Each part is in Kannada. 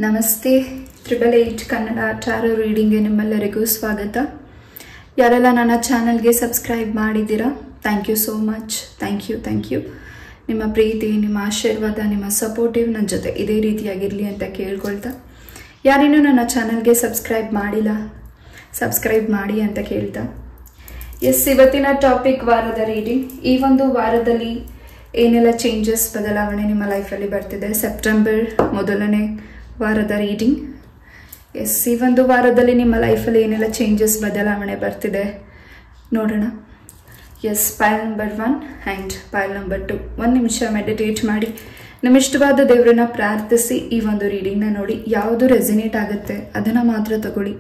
ನಮಸ್ತೆ. 888 ಕನ್ನಡ ಟಾರೋ ರೀಡಿಂಗ್ಗೆ ನಿಮ್ಮೆಲ್ಲರಿಗೂ ಸ್ವಾಗತ. ಯಾರೆಲ್ಲ ನನ್ನ ಚಾನಲ್ಗೆ ಸಬ್ಸ್ಕ್ರೈಬ್ ಮಾಡಿದ್ದೀರಾ, thank you so much. Thank you. ನಿಮ್ಮ ಪ್ರೀತಿ, ನಿಮ್ಮ ಆಶೀರ್ವಾದ, ನಿಮ್ಮ ಸಪೋರ್ಟಿವ್ ನನ್ನ ಜೊತೆ ಇದೇ ರೀತಿಯಾಗಿರಲಿ ಅಂತ ಕೇಳ್ಕೊಳ್ತಾ, ಯಾರೇನೂ ನನ್ನ ಚಾನಲ್ಗೆ ಸಬ್ಸ್ಕ್ರೈಬ್ ಮಾಡಿಲ್ಲ ಸಬ್ಸ್ಕ್ರೈಬ್ ಮಾಡಿ ಅಂತ ಕೇಳ್ತಾ, ಇವತ್ತಿನ ಟಾಪಿಕ್ ವಾರದ ರೀಡಿಂಗ್. ಈ ಒಂದು ವಾರದಲ್ಲಿ ಏನೆಲ್ಲ ಚೇಂಜಸ್, ಬದಲಾವಣೆ ನಿಮ್ಮ ಲೈಫಲ್ಲಿ ಬರ್ತಿದೆ. ಸೆಪ್ಟೆಂಬರ್ ಮೊದಲನೇ ವಾರದ ರೀಡಿಂಗ್. ಈ ಒಂದು ವಾರದಲ್ಲಿ ನಿಮ್ಮ ಲೈಫಲ್ಲಿ ಏನೆಲ್ಲ ಚೇಂಜಸ್, ಬದಲಾವಣೆ ಬರ್ತಿದೆ ನೋಡೋಣ. ಪೈಲ್ ನಂಬರ್ 1 ಆ್ಯಂಡ್ ಪೈಲ್ ನಂಬರ್ 2. 1 ನಿಮಿಷ ಮೆಡಿಟೇಟ್ ಮಾಡಿ ನಿಮ್ಮ ಇಷ್ಟವಾದ ದೇವರನ್ನ ಪ್ರಾರ್ಥಿಸಿ ಈ ಒಂದು ರೀಡಿಂಗ್ನ ನೋಡಿ. ಯಾವುದು ರೆಸಿನೇಟ್ ಆಗುತ್ತೆ ಅದನ್ನು ಮಾತ್ರ ತಗೊಳ್ಳಿ.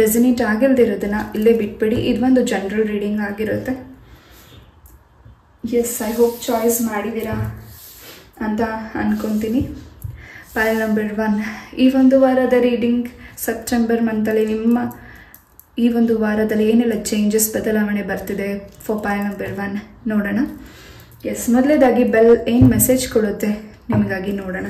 ರೆಸಿನೇಟ್ ಆಗಿಲ್ದಿರೋದನ್ನ ಇಲ್ಲೇ ಬಿಟ್ಬಿಡಿ. ಇದೊಂದು ಜನರಲ್ ರೀಡಿಂಗ್ ಆಗಿರುತ್ತೆ. ಐ ಹೋಪ್ ಚಾಯ್ಸ್ ಮಾಡಿದ್ದೀರಾ ಅಂತ ಅನ್ಕೊತೀನಿ. ಪೈಲ್ ನಂಬರ್ 1. ಈ ಒಂದು ವಾರದ ರೀಡಿಂಗ್ ಸೆಪ್ಟೆಂಬರ್ ಮಂತಲ್ಲಿ ನಿಮ್ಮ ಈ ಒಂದು ವಾರದಲ್ಲಿ ಏನೆಲ್ಲ ಚೇಂಜಸ್, ಬದಲಾವಣೆ ಬರ್ತಿದೆ ಫಾರ್ ಪೈಲ್ ನಂಬರ್ 1 ನೋಡೋಣ. ಮೊದಲೇದಾಗಿ ಬೆಲ್ ಏನು ಮೆಸೇಜ್ ಕೊಡುತ್ತೆ ನಿಮಗಾಗಿ ನೋಡೋಣ.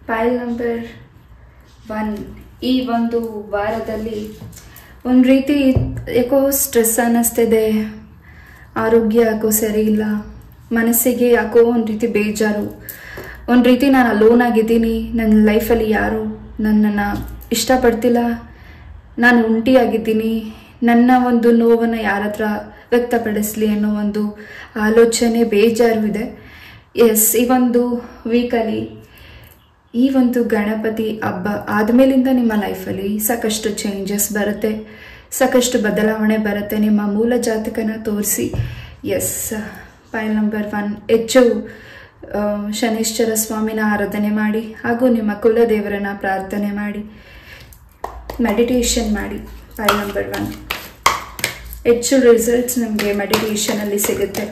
ಪೈಲ್ ನಂಬರ್ 1. ಈ ಒಂದು ವಾರದಲ್ಲಿ ಒಂದು ರೀತಿ ಯಾಕೋ ಸ್ಟ್ರೆಸ್ ಅನ್ನಿಸ್ತಿದೆ, ಆರೋಗ್ಯ ಯಾಕೋ ಸರಿ ಇಲ್ಲ, ಮನಸ್ಸಿಗೆ ಯಾಕೋ ಒಂದು ರೀತಿ ಬೇಜಾರು, ಒಂದು ರೀತಿ ನಾನು ಅಲೋನ್ ಆಗಿದ್ದೀನಿ, ನನ್ನ ಲೈಫಲ್ಲಿ ಯಾರು ನನ್ನನ್ನು ಇಷ್ಟಪಡ್ತಿಲ್ಲ, ನಾನು ಒಂಟಿಯಾಗಿದ್ದೀನಿ, ನನ್ನ ಒಂದು ನೋವನ್ನು ಯಾರ ಹತ್ರ ವ್ಯಕ್ತಪಡಿಸಲಿ ಅನ್ನೋ ಒಂದು ಆಲೋಚನೆ, ಬೇಜಾರು ಇದೆ. ಈ ಒಂದು ವೀಕಲ್ಲಿ ಈ ಒಂದು ಗಣಪತಿ ಹಬ್ಬ ಆದಮೇಲಿಂದ ನಿಮ್ಮ ಲೈಫಲ್ಲಿ ಸಾಕಷ್ಟು ಚೇಂಜಸ್ ಬರುತ್ತೆ, ಸಾಕಷ್ಟು ಬದಲಾವಣೆ ಬರುತ್ತೆ. ನಿಮ್ಮ ಮೂಲ ಜಾತಕನ ತೋರಿಸಿ. ಪೈಲ್ ನಂಬರ್ 1. ಹೆಚ್ಚು ಶನೈಶ್ಚರ ಸ್ವಾಮಿನ ಆರಾಧನೆ ಮಾಡಿ ಹಾಗೂ ನಿಮ್ಮ ಕುಲದೇವರನ್ನ ಪ್ರಾರ್ಥನೆ ಮಾಡಿ, ಮೆಡಿಟೇಷನ್ ಮಾಡಿ. ಪೈಲ್ ನಂಬರ್ 1. ಹೆಚ್ಚು ರಿಸಲ್ಟ್ಸ್ ನಮಗೆ ಮೆಡಿಟೇಷನಲ್ಲಿ ಸಿಗುತ್ತೆ.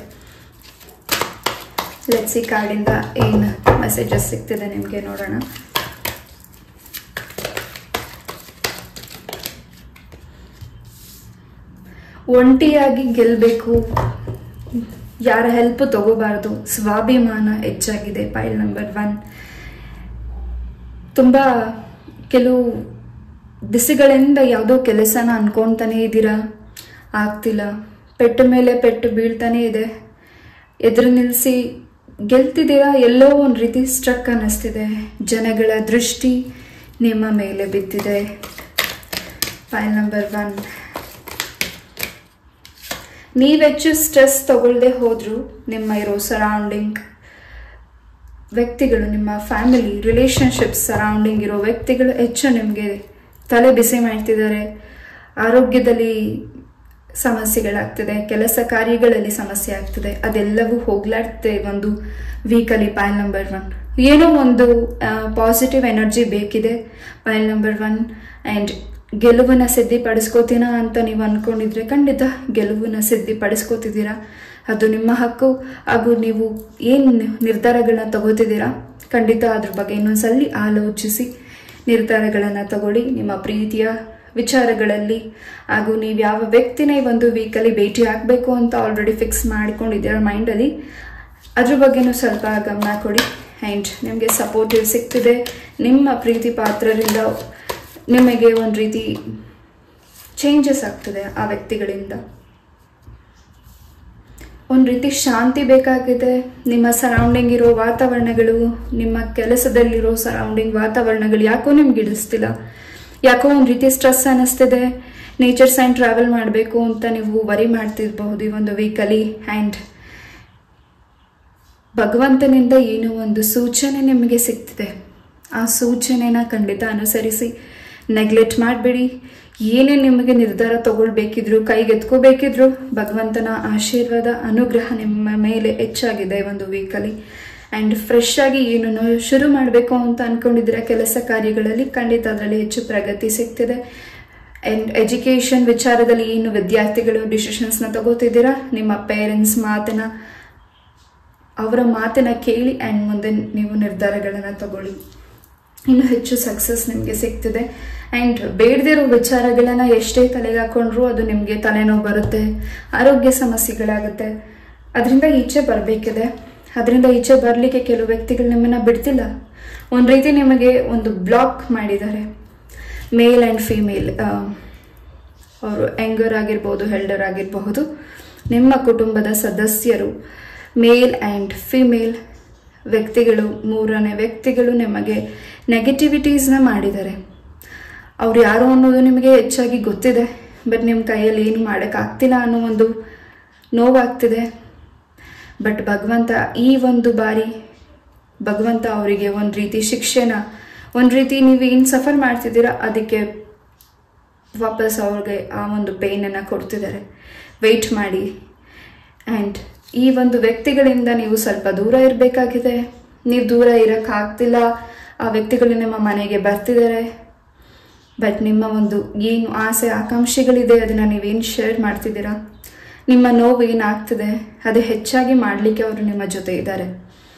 ಲೆಟ್ಸ್ ಈ ಕಾರ್ಡಿಂದ ಏನು ಮೆಸೇಜಸ್ ಸಿಗ್ತಿದೆ ನಿಮಗೆ ನೋಡೋಣ. ಒಂಟಿಯಾಗಿ ಗೆಲ್ಲಬೇಕು, ಯಾರ ಹೆಲ್ಪ್ ತಗೋಬಾರ್ದು, ಸ್ವಾಭಿಮಾನ ಹೆಚ್ಚಾಗಿದೆ. ಪೈಲ್ ನಂಬರ್ 1. ತುಂಬ ಕೆಲವು ದಿಸೆಗಳಿಂದ ಯಾವುದೋ ಕೆಲಸನ ಅನ್ಕೊತಾನೆ ಇದ್ದೀರಾ, ಆಗ್ತಿಲ್ಲ, ಪೆಟ್ಟು ಮೇಲೆ ಪೆಟ್ಟು ಬೀಳ್ತಾನೆ ಇದೆ, ಎದುರು ನಿಲ್ಲಿಸಿ ಗೆಲ್ತಿದ್ದೀರಾ, ಎಲ್ಲೋ ಒಂದು ರೀತಿ ಸ್ಟ್ರಕ್ ಅನ್ನಿಸ್ತಿದೆ, ಜನಗಳ ದೃಷ್ಟಿ ನಿಮ್ಮ ಮೇಲೆ ಬಿದ್ದಿದೆ. ಪೈಲ್ ನಂಬರ್ 1. ನೀವೆಚ್ಚು ಸ್ಟ್ರೆಸ್ ತಗೊಳ್ಳದೆ ಹೋದರೂ ನಿಮ್ಮ ಇರೋ ಸರೌಂಡಿಂಗ್ ವ್ಯಕ್ತಿಗಳು, ನಿಮ್ಮ ಫ್ಯಾಮಿಲಿ ರಿಲೇಷನ್ಶಿಪ್ಸ್ ಸರೌಂಡಿಂಗ್ ಇರೋ ವ್ಯಕ್ತಿಗಳು ಹೆಚ್ಚು ನಿಮಗೆ ತಲೆ ಬಿಸಿ ಮಾಡ್ತಿದ್ದಾರೆ. ಆರೋಗ್ಯದಲ್ಲಿ ಸಮಸ್ಯೆಗಳಾಗ್ತಿದೆ, ಕೆಲಸ ಕಾರ್ಯಗಳಲ್ಲಿ ಸಮಸ್ಯೆ ಆಗ್ತಿದೆ, ಅದೆಲ್ಲವೂ ಹೋಗ್ಲಾಡ್ತೆ ಒಂದು ವೀಕಲ್ಲಿ. Pile number 1. ಏನೋ ಒಂದು ಪಾಸಿಟಿವ್ ಎನರ್ಜಿ ಬೇಕಿದೆ. ಪೈಲ್ ನಂಬರ್ 1. ಆ್ಯಂಡ್ ಗೆಲುವನ್ನ ಸಿದ್ಧಿಪಡಿಸ್ಕೋತೀನ ಅಂತ ನೀವು ಅಂದ್ಕೊಂಡಿದ್ರೆ ಖಂಡಿತ ಗೆಲುವನ್ನ ಸಿದ್ಧಿಪಡಿಸ್ಕೋತಿದ್ದೀರಾ. ಅದು ನಿಮ್ಮ ಹಕ್ಕು. ಹಾಗೂ ನೀವು ಏನು ನಿರ್ಧಾರಗಳನ್ನ ತಗೋತಿದ್ದೀರಾ ಖಂಡಿತ ಅದ್ರ ಬಗ್ಗೆ ಇನ್ನೊಂದ್ಸಲಿ ಆಲೋಚಿಸಿ ನಿರ್ಧಾರಗಳನ್ನು ತಗೊಳ್ಳಿ. ನಿಮ್ಮ ಪ್ರೀತಿಯ ವಿಚಾರಗಳಲ್ಲಿ ಹಾಗೂ ನೀವು ಯಾವ ವ್ಯಕ್ತಿನ ಈ ಒಂದು ವೀಕಲ್ಲಿ ಭೇಟಿ ಆಗಬೇಕು ಅಂತ ಆಲ್ರೆಡಿ ಫಿಕ್ಸ್ ಮಾಡಿಕೊಂಡಿದ್ದೀರ ಮೈಂಡಲ್ಲಿ, ಅದ್ರ ಬಗ್ಗೆನೂ ಸ್ವಲ್ಪ ಗಮನ ಕೊಡಿ. ಆ್ಯಂಡ್ ನಿಮಗೆ ಸಪೋರ್ಟಿವ್ ಸಿಗ್ತಿದೆ. ನಿಮ್ಮ ಪ್ರೀತಿ ಪಾತ್ರರಿಂದ ನಿಮಗೆ ಒಂದು ರೀತಿ ಚೇಂಜಸ್ ಆಗ್ತದೆ. ಆ ವ್ಯಕ್ತಿಗಳಿಂದ ಒಂದು ರೀತಿ ಶಾಂತಿ ಬೇಕಾಗಿದೆ. ನಿಮ್ಮ ಸರೌಂಡಿಂಗ್ ಇರೋ ವಾತಾವರಣಗಳು, ನಿಮ್ಮ ಕೆಲಸದಲ್ಲಿರೋ ಸರೌಂಡಿಂಗ್ ವಾತಾವರಣಗಳು ಯಾಕೋ ನಿಮ್ಗೆ ಹಿಡಿಸ್ತಿಲ್ಲ, ಯಾಕೋ ಒಂದು ರೀತಿ ಸ್ಟ್ರೆಸ್ ಅನ್ನಿಸ್ತಿದೆ. ನೇಚರ್ ಸೈನ್ ಟ್ರಾವೆಲ್ ಮಾಡಬೇಕು ಅಂತ ನೀವು ವರಿ ಮಾಡ್ತಿರಬಹುದು ಈ ಒಂದು ವೀಕಲ್ಲಿ. ಆ್ಯಂಡ್ ಭಗವಂತನಿಂದ ಏನೋ ಒಂದು ಸೂಚನೆ ನಿಮಗೆ ಸಿಗ್ತಿದೆ. ಆ ಸೂಚನೆನ ಖಂಡಿತ ಅನುಸರಿಸಿ, ನೆಗ್ಲೆಕ್ಟ್ ಮಾಡಬೇಡಿ. ಏನೇ ನಿಮಗೆ ನಿರ್ಧಾರ ತಗೊಳ್ಬೇಕಿದ್ರು, ಕೈಗೆತ್ಕೋಬೇಕಿದ್ರು ಭಗವಂತನ ಆಶೀರ್ವಾದ, ಅನುಗ್ರಹ ನಿಮ್ಮ ಮೇಲೆ ಹೆಚ್ಚಾಗಿದೆ ಒಂದು ವೀಕಲ್ಲಿ. ಆ್ಯಂಡ್ ಫ್ರೆಶ್ ಆಗಿ ಏನನ್ನು ಶುರು ಮಾಡಬೇಕು ಅಂತ ಅಂದ್ಕೊಂಡಿದ್ದೀರಾ ಕೆಲಸ ಕಾರ್ಯಗಳಲ್ಲಿ, ಖಂಡಿತ ಅದರಲ್ಲಿ ಹೆಚ್ಚು ಪ್ರಗತಿ ಸಿಗ್ತಿದೆ. ಆ್ಯಂಡ್ ಎಜುಕೇಷನ್ ವಿಚಾರದಲ್ಲಿ ಏನು ವಿದ್ಯಾರ್ಥಿಗಳು ಡಿಸಿಷನ್ಸ್ನ ತಗೋತಿದ್ದೀರಾ, ನಿಮ್ಮ ಪೇರೆಂಟ್ಸ್ ಅವರ ಮಾತನ್ನ ಕೇಳಿ ಆ್ಯಂಡ್ ಮುಂದೆ ನೀವು ನಿರ್ಧಾರಗಳನ್ನು ತಗೊಳ್ಳಿ. ಇನ್ನು ಹೆಚ್ಚು ಸಕ್ಸಸ್ ನಿಮಗೆ ಸಿಗ್ತದೆ. ಆ್ಯಂಡ್ ಬೇಡದಿರೋ ವಿಚಾರಗಳನ್ನು ಎಷ್ಟೇ ತಲೆಗೆ ಹಾಕೊಂಡ್ರೂ ಅದು ನಿಮಗೆ ತಲೆನೋವು ಬರುತ್ತೆ, ಆರೋಗ್ಯ ಸಮಸ್ಯೆಗಳಾಗುತ್ತೆ. ಅದರಿಂದ ಈಚೆ ಬರಬೇಕಿದೆ. ಅದರಿಂದ ಈಚೆ ಬರಲಿಕ್ಕೆ ಕೆಲವು ವ್ಯಕ್ತಿಗಳು ನಿಮ್ಮನ್ನು ಬಿಡ್ತಿಲ್ಲ. ಒಂದು ರೀತಿ ನಿಮಗೆ ಒಂದು ಬ್ಲಾಕ್ ಮಾಡಿದ್ದಾರೆ. ಮೇಲ್ ಆ್ಯಂಡ್ ಫೀಮೇಲ್, ಅವರು ಯಂಗರ್ ಆಗಿರ್ಬೋದು, ಎಲ್ಡರ್ ಆಗಿರಬಹುದು, ನಿಮ್ಮ ಕುಟುಂಬದ ಸದಸ್ಯರು ಮೇಲ್ ಆ್ಯಂಡ್ ಫೀಮೇಲ್ ವ್ಯಕ್ತಿಗಳು, ಮೂರನೇ ವ್ಯಕ್ತಿಗಳು ನಿಮಗೆ ನೆಗೆಟಿವಿಟೀಸ್ನ ಮಾಡಿದ್ದಾರೆ. ಅವ್ರು ಯಾರು ಅನ್ನೋದು ನಿಮಗೆ ಹೆಚ್ಚಾಗಿ ಗೊತ್ತಿದೆ, ಬಟ್ ನಿಮ್ಮ ಕೈಯಲ್ಲಿ ಏನು ಮಾಡೋಕ್ಕಾಗ್ತಿಲ್ಲ ಅನ್ನೋ ಒಂದು ನೋವಾಗ್ತಿದೆ. ಬಟ್ ಭಗವಂತ ಈ ಒಂದು ಬಾರಿ ಭಗವಂತ ಅವರಿಗೆ ಒಂದು ರೀತಿ ಶಿಕ್ಷೆನ, ಒಂದು ರೀತಿ ನೀವು ಏನು ಸಫರ್ ಮಾಡ್ತಿದ್ದೀರಾ ಅದಕ್ಕೆ ವಾಪಸ್ ಅವ್ರಿಗೆ ಆ ಒಂದು ಪೇನನ್ನು ಕೊಡ್ತಿದ್ದಾರೆ. ವೆಯ್ಟ್ ಮಾಡಿ. ಆ್ಯಂಡ್ ಈ ಒಂದು ವ್ಯಕ್ತಿಗಳಿಂದ ನೀವು ಸ್ವಲ್ಪ ದೂರ ಇರಬೇಕಾಗಿದೆ. ನೀವು ದೂರ ಇರೋಕ್ಕಾಗ್ತಿಲ್ಲ, ಆ ವ್ಯಕ್ತಿಗಳು ನಿಮ್ಮ ಮನೆಗೆ ಬರ್ತಿದ್ದಾರೆ. ಬಟ್ ನಿಮ್ಮ ಒಂದು ಏನು ಆಸೆ ಆಕಾಂಕ್ಷೆಗಳಿದೆ ಅದನ್ನು ನೀವೇನು ಶೇರ್ ಮಾಡ್ತಿದ್ದೀರಾ, ನಿಮ್ಮ ನೋವು ಏನಾಗ್ತಿದೆ ಅದು ಹೆಚ್ಚಾಗಿ ಮಾಡಲಿಕ್ಕೆ ಅವರು ನಿಮ್ಮ ಜೊತೆ ಇದ್ದಾರೆ.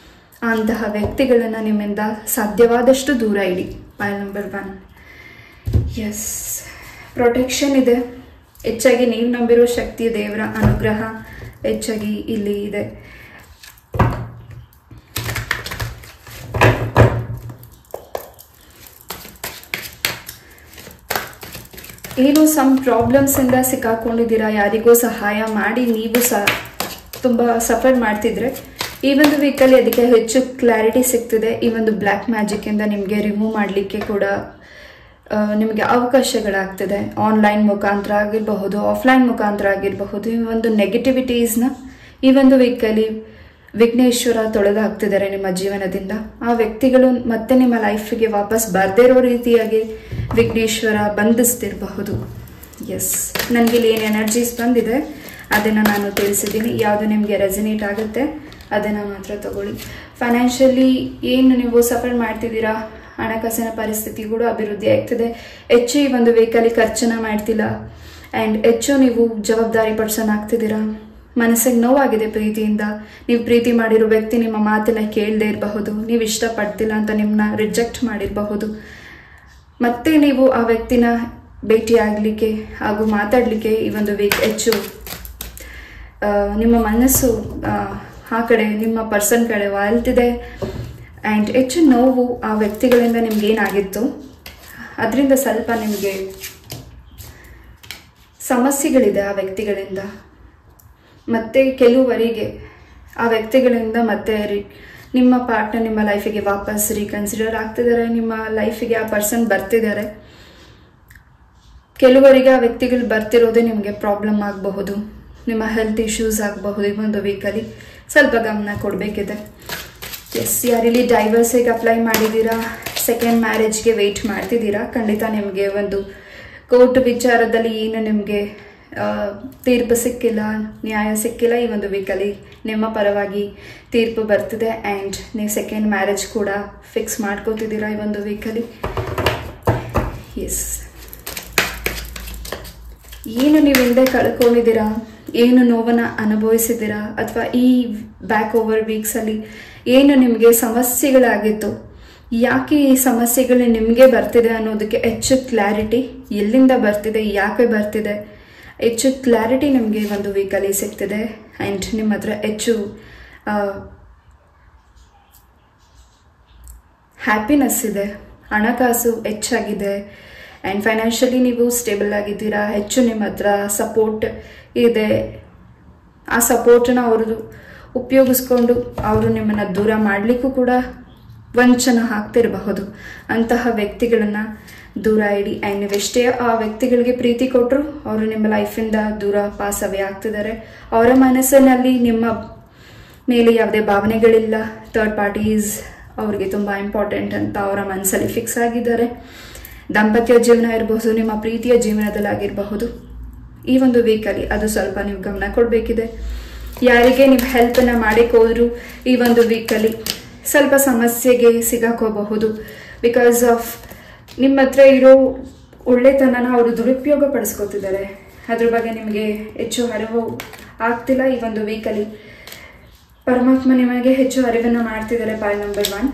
ಅಂತಹ ವ್ಯಕ್ತಿಗಳನ್ನು ನಿಮ್ಮಿಂದ ಸಾಧ್ಯವಾದಷ್ಟು ದೂರ ಇಡಿ. Point number 1. ಎಸ್, ಪ್ರೊಟೆಕ್ಷನ್ ಇದೆ. ಹೆಚ್ಚಾಗಿ ನೀವು ನಂಬಿರೋ ಶಕ್ತಿ, ದೇವರ ಅನುಗ್ರಹ ಹೆಚ್ಚಾಗಿ ಇಲ್ಲಿ ಇದೆ. ಏನು ಸಮ್ ಪ್ರಾಬ್ಲಮ್ಸಿಂದ ಸಿಕ್ಕಾಕೊಂಡಿದ್ದೀರಾ, ಯಾರಿಗೋ ಸಹಾಯ ಮಾಡಿ ನೀವು ತುಂಬ ಸಫರ್ ಮಾಡ್ತಿದ್ರೆ ಈ ಒಂದು ವೀಕಲ್ಲಿ ಅದಕ್ಕೆ ಹೆಚ್ಚು ಕ್ಲಾರಿಟಿ ಸಿಗ್ತಿದೆ. ಈ ಒಂದು ಬ್ಲ್ಯಾಕ್ ಮ್ಯಾಜಿಕ್ಕಿಂದ ನಿಮಗೆ ರಿಮೂವ್ ಮಾಡಲಿಕ್ಕೆ ಕೂಡ ನಿಮಗೆ ಅವಕಾಶಗಳಾಗ್ತಿದೆ. ಆನ್ಲೈನ್ ಮುಖಾಂತರ ಆಗಿರಬಹುದು, ಆಫ್ಲೈನ್ ಮುಖಾಂತರ ಆಗಿರಬಹುದು. ಈ ಒಂದು ನೆಗೆಟಿವಿಟೀಸ್ನ ಈ ಒಂದು ವೀಕಲ್ಲಿ ವಿಘ್ನೇಶ್ವರ ತೊಳೆದಾಕ್ತಿದ್ದಾರೆ ನಿಮ್ಮ ಜೀವನದಿಂದ. ಆ ವ್ಯಕ್ತಿಗಳು ಮತ್ತೆ ನಿಮ್ಮ ಲೈಫಿಗೆ ವಾಪಸ್ ಬರದೇ ಇರೋ ರೀತಿಯಾಗಿ ವಿಘ್ನೇಶ್ವರ ಬಂಧಿಸ್ತಿರಬಹುದು. ಎಸ್, ನನಗೆ ಇಲ್ಲಿ ಏನು ಎನರ್ಜೀಸ್ ಬಂದಿದೆ ಅದನ್ನು ನಾನು ತಿಳಿಸಿದ್ದೀನಿ. ಯಾವುದು ನಿಮಗೆ ರೆಸಿನೇಟ್ ಆಗುತ್ತೆ ಅದನ್ನು ಮಾತ್ರ ತಗೊಳ್ಳಿ. ಫೈನಾನ್ಷಿಯಲಿ ಏನು ನೀವು ಸಫರ್ ಮಾಡ್ತಿದ್ದೀರಾ, ಹಣಕಾಸಿನ ಪರಿಸ್ಥಿತಿ ಕೂಡ ಅಭಿವೃದ್ಧಿ ಆಗ್ತಿದೆ. ಹೆಚ್ಚು ಈ ಒಂದು ವೀಕಲ್ಲಿ ಖರ್ಚನ್ನ ಮಾಡ್ತಿಲ್ಲ. ಆ್ಯಂಡ್ ಹೆಚ್ಚು ನೀವು ಜವಾಬ್ದಾರಿ ಪರ್ಸನ್ ಆಗ್ತಿದ್ದೀರಾ. ಮನಸ್ಸಿಗೆ ನೋವಾಗಿದೆ ಪ್ರೀತಿಯಿಂದ. ನೀವು ಪ್ರೀತಿ ಮಾಡಿರೋ ವ್ಯಕ್ತಿ ನಿಮ್ಮ ಮಾತನ್ನ ಕೇಳದೇ ಇರಬಹುದು, ನೀವು ಇಷ್ಟಪಡ್ತಿಲ್ಲ ಅಂತ ನಿಮ್ಮನ್ನ ರಿಜೆಕ್ಟ್ ಮಾಡಿರಬಹುದು. ಮತ್ತೆ ನೀವು ಆ ವ್ಯಕ್ತಿನ ಭೇಟಿ ಆಗಲಿಕ್ಕೆ ಹಾಗೂ ಮಾತಾಡಲಿಕ್ಕೆ ಈ ಒಂದು ವೀಕ್ ಹೆಚ್ಚು ನಿಮ್ಮ ಮನಸ್ಸು ಆ ಕಡೆ ನಿಮ್ಮ ಪರ್ಸನ್ ಕಡೆ ವಾಲ್ತಿದೆ. ಆ್ಯಂಡ್ ಹೆಚ್ಚು ನೋವು ಆ ವ್ಯಕ್ತಿಗಳಿಂದ ನಿಮ್ಗೆ ಏನಾಗಿತ್ತು ಅದರಿಂದ ಸ್ವಲ್ಪ ನಿಮಗೆ ಸಮಸ್ಯೆಗಳಿದೆ ಆ ವ್ಯಕ್ತಿಗಳಿಂದ. ಮತ್ತು ಕೆಲವರಿಗೆ ಆ ವ್ಯಕ್ತಿಗಳಿಂದ ಮತ್ತೆ ನಿಮ್ಮ ಪಾರ್ಟ್ನರ್ ನಿಮ್ಮ ಲೈಫಿಗೆ ವಾಪಸ್ ರೀಕನ್ಸಿಡರ್ ಆಗ್ತಿದ್ದಾರೆ. ನಿಮ್ಮ ಲೈಫಿಗೆ ಆ ಪರ್ಸನ್ ಬರ್ತಿದ್ದಾರೆ. ಕೆಲವರಿಗೆ ಆ ವ್ಯಕ್ತಿಗಳು ಬರ್ತಿರೋದೇ ನಿಮಗೆ ಪ್ರಾಬ್ಲಮ್ ಆಗಬಹುದು, ನಿಮ್ಮ ಹೆಲ್ತ್ ಇಶ್ಯೂಸ್ ಆಗಬಹುದು. ಈ ಒಂದು ವೀಕಲ್ಲಿ ಸ್ವಲ್ಪ ಗಮನ ಕೊಡಬೇಕಿದೆ. ಎಸ್, ಯಾರಿಲ್ಲಿ ಡೈವರ್ಸಿಗೆ ಅಪ್ಲೈ ಮಾಡಿದ್ದೀರಾ, ಸೆಕೆಂಡ್ ಮ್ಯಾರೇಜ್ಗೆ ವೆಯ್ಟ್ ಮಾಡ್ತಿದ್ದೀರಾ, ಖಂಡಿತ ನಿಮಗೆ ಒಂದು ಕೋರ್ಟ್ ವಿಚಾರದಲ್ಲಿ ಏನು ನಿಮಗೆ ತೀರ್ಪು ಸಿಕ್ಕಿಲ್ಲ, ನ್ಯಾಯ ಸಿಕ್ಕಿಲ್ಲ. ಈ ಒಂದು ವೀಕಲ್ಲಿ ನಿಮ್ಮ ಪರವಾಗಿ ತೀರ್ಪು ಬರ್ತಿದೆ. ಆ್ಯಂಡ್ ನೀವು ಸೆಕೆಂಡ್ ಮ್ಯಾರೇಜ್ ಕೂಡ ಫಿಕ್ಸ್ ಮಾಡ್ಕೋತಿದ್ದೀರಾ ಈ ಒಂದು ವೀಕಲ್ಲಿ. ಎಸ್, ಏನು ನೀವು ಹಿಂದೆ ಕಳ್ಕೊಂಡಿದ್ದೀರಾ, ಏನು ನೋವನ್ನು ಅನುಭವಿಸಿದ್ದೀರಾ, ಅಥವಾ ಈ ಬ್ಯಾಕ್ ಓವರ್ ವೀಕ್ಸಲ್ಲಿ ಏನು ನಿಮಗೆ ಸಮಸ್ಯೆಗಳಾಗಿತ್ತು, ಯಾಕೆ ಈ ಸಮಸ್ಯೆಗಳು ನಿಮಗೆ ಬರ್ತಿದೆ ಅನ್ನೋದಕ್ಕೆ ಹೆಚ್ಚು ಕ್ಲಾರಿಟಿ, ಎಲ್ಲಿಂದ ಬರ್ತಿದೆ, ಯಾಕೆ ಬರ್ತಿದೆ, ಹೆಚ್ಚು ಕ್ಲಾರಿಟಿ ನಿಮಗೆ ಒಂದು ವೀಕಲ್ಲಿ ಸಿಗ್ತಿದೆ. ಆ್ಯಂಡ್ ನಿಮ್ಮ ಹತ್ರ ಹೆಚ್ಚು ಹ್ಯಾಪಿನೆಸ್ ಇದೆ, ಹಣಕಾಸು ಹೆಚ್ಚಾಗಿದೆ. ಆ್ಯಂಡ್ ಫೈನಾನ್ಷಿಯಲಿ ನೀವು ಸ್ಟೇಬಲ್ ಆಗಿದ್ದೀರಾ. ಹೆಚ್ಚು ನಿಮ್ಮ ಹತ್ರ ಸಪೋರ್ಟ್ ಇದೆ. ಆ ಸಪೋರ್ಟನ್ನ ಅವರು ಉಪಯೋಗಿಸ್ಕೊಂಡು ಅವರು ನಿಮ್ಮನ್ನು ದೂರ ಮಾಡಲಿಕ್ಕೂ ಕೂಡ ವಂಚನೆ ಹಾಕ್ತಿರಬಹುದು. ಅಂತಹ ವ್ಯಕ್ತಿಗಳನ್ನು ದೂರ ಇಡಿ. ಆ್ಯಂಡ್ ನೀವೆಷ್ಟೇ ಆ ವ್ಯಕ್ತಿಗಳಿಗೆ ಪ್ರೀತಿ ಕೊಟ್ಟರು ಅವರು ನಿಮ್ಮ ಲೈಫಿಂದ ದೂರ ಪಾಸವೇ ಆಗ್ತಿದ್ದಾರೆ. ಅವರ ಮನಸ್ಸಿನಲ್ಲಿ ನಿಮ್ಮ ಮೇಲೆ ಯಾವುದೇ ಭಾವನೆಗಳಿಲ್ಲ. ಥರ್ಡ್ ಪಾರ್ಟೀಸ್ ಅವ್ರಿಗೆ ತುಂಬ ಇಂಪಾರ್ಟೆಂಟ್ ಅಂತ ಅವರ ಮನಸ್ಸಲ್ಲಿ ಫಿಕ್ಸ್ ಆಗಿದ್ದಾರೆ. ದಾಂಪತ್ಯ ಜೀವನ ಇರಬಹುದು, ನಿಮ್ಮ ಪ್ರೀತಿಯ ಜೀವನದಲ್ಲಾಗಿರಬಹುದು. ಈ ಒಂದು ವೀಕಲ್ಲಿ ಅದು ಸ್ವಲ್ಪ ನೀವು ಗಮನ ಕೊಡಬೇಕಿದೆ. ಯಾರಿಗೆ ನೀವು ಹೆಲ್ಪನ್ನು ಮಾಡೋಕ್ಕೋದ್ರು ಈ ಒಂದು ವೀಕಲ್ಲಿ ಸ್ವಲ್ಪ ಸಮಸ್ಯೆಗೆ ಸಿಗಾಕೋಬಹುದು. ಬಿಕಾಸ್ ಆಫ್ ನಿಮ್ಮ ಹತ್ರ ಇರೋ ಒಳ್ಳೆತನನ ಅವರು ದುರುಪಯೋಗ ಪಡಿಸ್ಕೊತಿದ್ದಾರೆ. ಅದ್ರ ಬಗ್ಗೆ ನಿಮಗೆ ಹೆಚ್ಚು ಅರಿವು ಆಗ್ತಿಲ್ಲ. ಈ ಒಂದು ವೀಕಲ್ಲಿ ಪರಮಾತ್ಮ ನಿಮಗೆ ಹೆಚ್ಚು ಅರಿವನ್ನು ಮಾಡ್ತಿದ್ದಾರೆ. ಪಾಯ್ ನಂಬರ್ 1.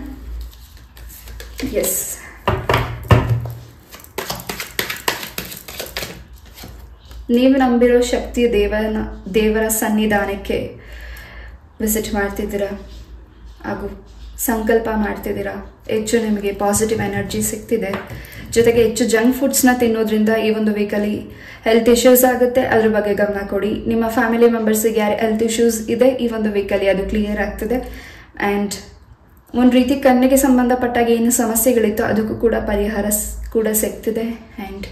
ಎಸ್, ನೀವು ನಂಬಿರೋ ಶಕ್ತಿ ದೇವರ ಸನ್ನಿಧಾನಕ್ಕೆ ವಿಸಿಟ್ ಮಾಡ್ತಿದ್ದೀರಾ ಹಾಗೂ ಸಂಕಲ್ಪ ಮಾಡ್ತಿದ್ದೀರಾ. ಹೆಚ್ಚು ನಿಮಗೆ ಪಾಸಿಟಿವ್ ಎನರ್ಜಿ ಸಿಗ್ತಿದೆ. ಜೊತೆಗೆ ಹೆಚ್ಚು ಜಂಕ್ ಫುಡ್ಸ್ನ ತಿನ್ನೋದ್ರಿಂದ ಈ ಒಂದು ವೀಕಲ್ಲಿ ಹೆಲ್ತ್ ಇಶ್ಯೂಸ್ ಆಗುತ್ತೆ. ಅದ್ರ ಬಗ್ಗೆ ಗಮನ ಕೊಡಿ. ನಿಮ್ಮ ಫ್ಯಾಮಿಲಿ ಮೆಂಬರ್ಸಿಗೆ ಯಾರು ಹೆಲ್ತ್ ಇಶ್ಯೂಸ್ ಇದೆ ಈ ಒಂದು ವೀಕಲ್ಲಿ ಅದು ಕ್ಲಿಯರ್ ಆಗ್ತಿದೆ. ಆ್ಯಂಡ್ ಒಂದು ರೀತಿ ಕಣ್ಣಿಗೆ ಸಂಬಂಧಪಟ್ಟಾಗ ಏನು ಸಮಸ್ಯೆಗಳಿತ್ತು ಅದಕ್ಕೂ ಕೂಡ ಪರಿಹಾರ ಕೂಡ ಸಿಗ್ತಿದೆ. ಆ್ಯಂಡ್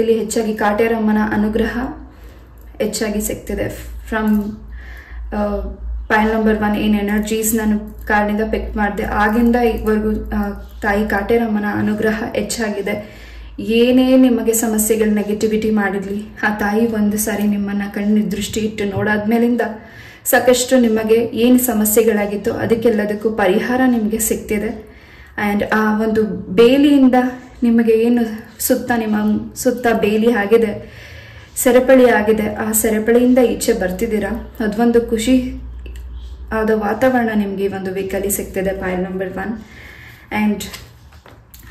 ಇಲ್ಲಿ ಹೆಚ್ಚಾಗಿ ಕಾಟೇರಮ್ಮನ ಅನುಗ್ರಹ ಹೆಚ್ಚಾಗಿ ಸಿಗ್ತಿದೆ. ಫ್ರಮ್ ಪೈಲ್ ನಂಬರ್ 1 ಏನು ಎನರ್ಜೀಸ್ ನಾನು ಕಾರ್ಡಿಂದ ಪಿಕ್ ಮಾಡಿದೆ ಆಗಿಂದ ಈವರೆಗೂ ತಾಯಿ ಕಾಟೇರಮ್ಮನ ಅನುಗ್ರಹ ಹೆಚ್ಚಾಗಿದೆ. ಏನೇ ನಿಮಗೆ ಸಮಸ್ಯೆಗಳು ನೆಗೆಟಿವಿಟಿ ಮಾಡಿರಲಿ ಆ ತಾಯಿ ಒಂದು ಸಾರಿ ನಿಮ್ಮನ್ನು ಕಣ್ಣು ದೃಷ್ಟಿ ಇಟ್ಟು ನೋಡಾದ್ಮೇಲಿಂದ ಸಾಕಷ್ಟು ನಿಮಗೆ ಏನು ಸಮಸ್ಯೆಗಳಾಗಿತ್ತು ಅದಕ್ಕೆಲ್ಲದಕ್ಕೂ ಪರಿಹಾರ ನಿಮಗೆ ಸಿಗ್ತಿದೆ. ಆ್ಯಂಡ್ ಆ ಒಂದು ಬೇಲಿಯಿಂದ ನಿಮಗೆ ಏನು ನಿಮ್ಮ ಸುತ್ತ ಬೇಲಿ ಆಗಿದೆ, ಸರಪಳಿ ಆಗಿದೆ, ಆ ಸರಪಳಿಯಿಂದ ಈಚೆ ಬರ್ತಿದ್ದೀರಾ. ಅದೊಂದು ಖುಷಿ ಆದ ವಾತಾವರಣ ನಿಮಗೆ ಈ ಒಂದು ವೀಕಲ್ಲಿ ಸಿಗ್ತಿದೆ. ಪಾಯಲ್ ನಂಬರ್ 1. ಆ್ಯಂಡ್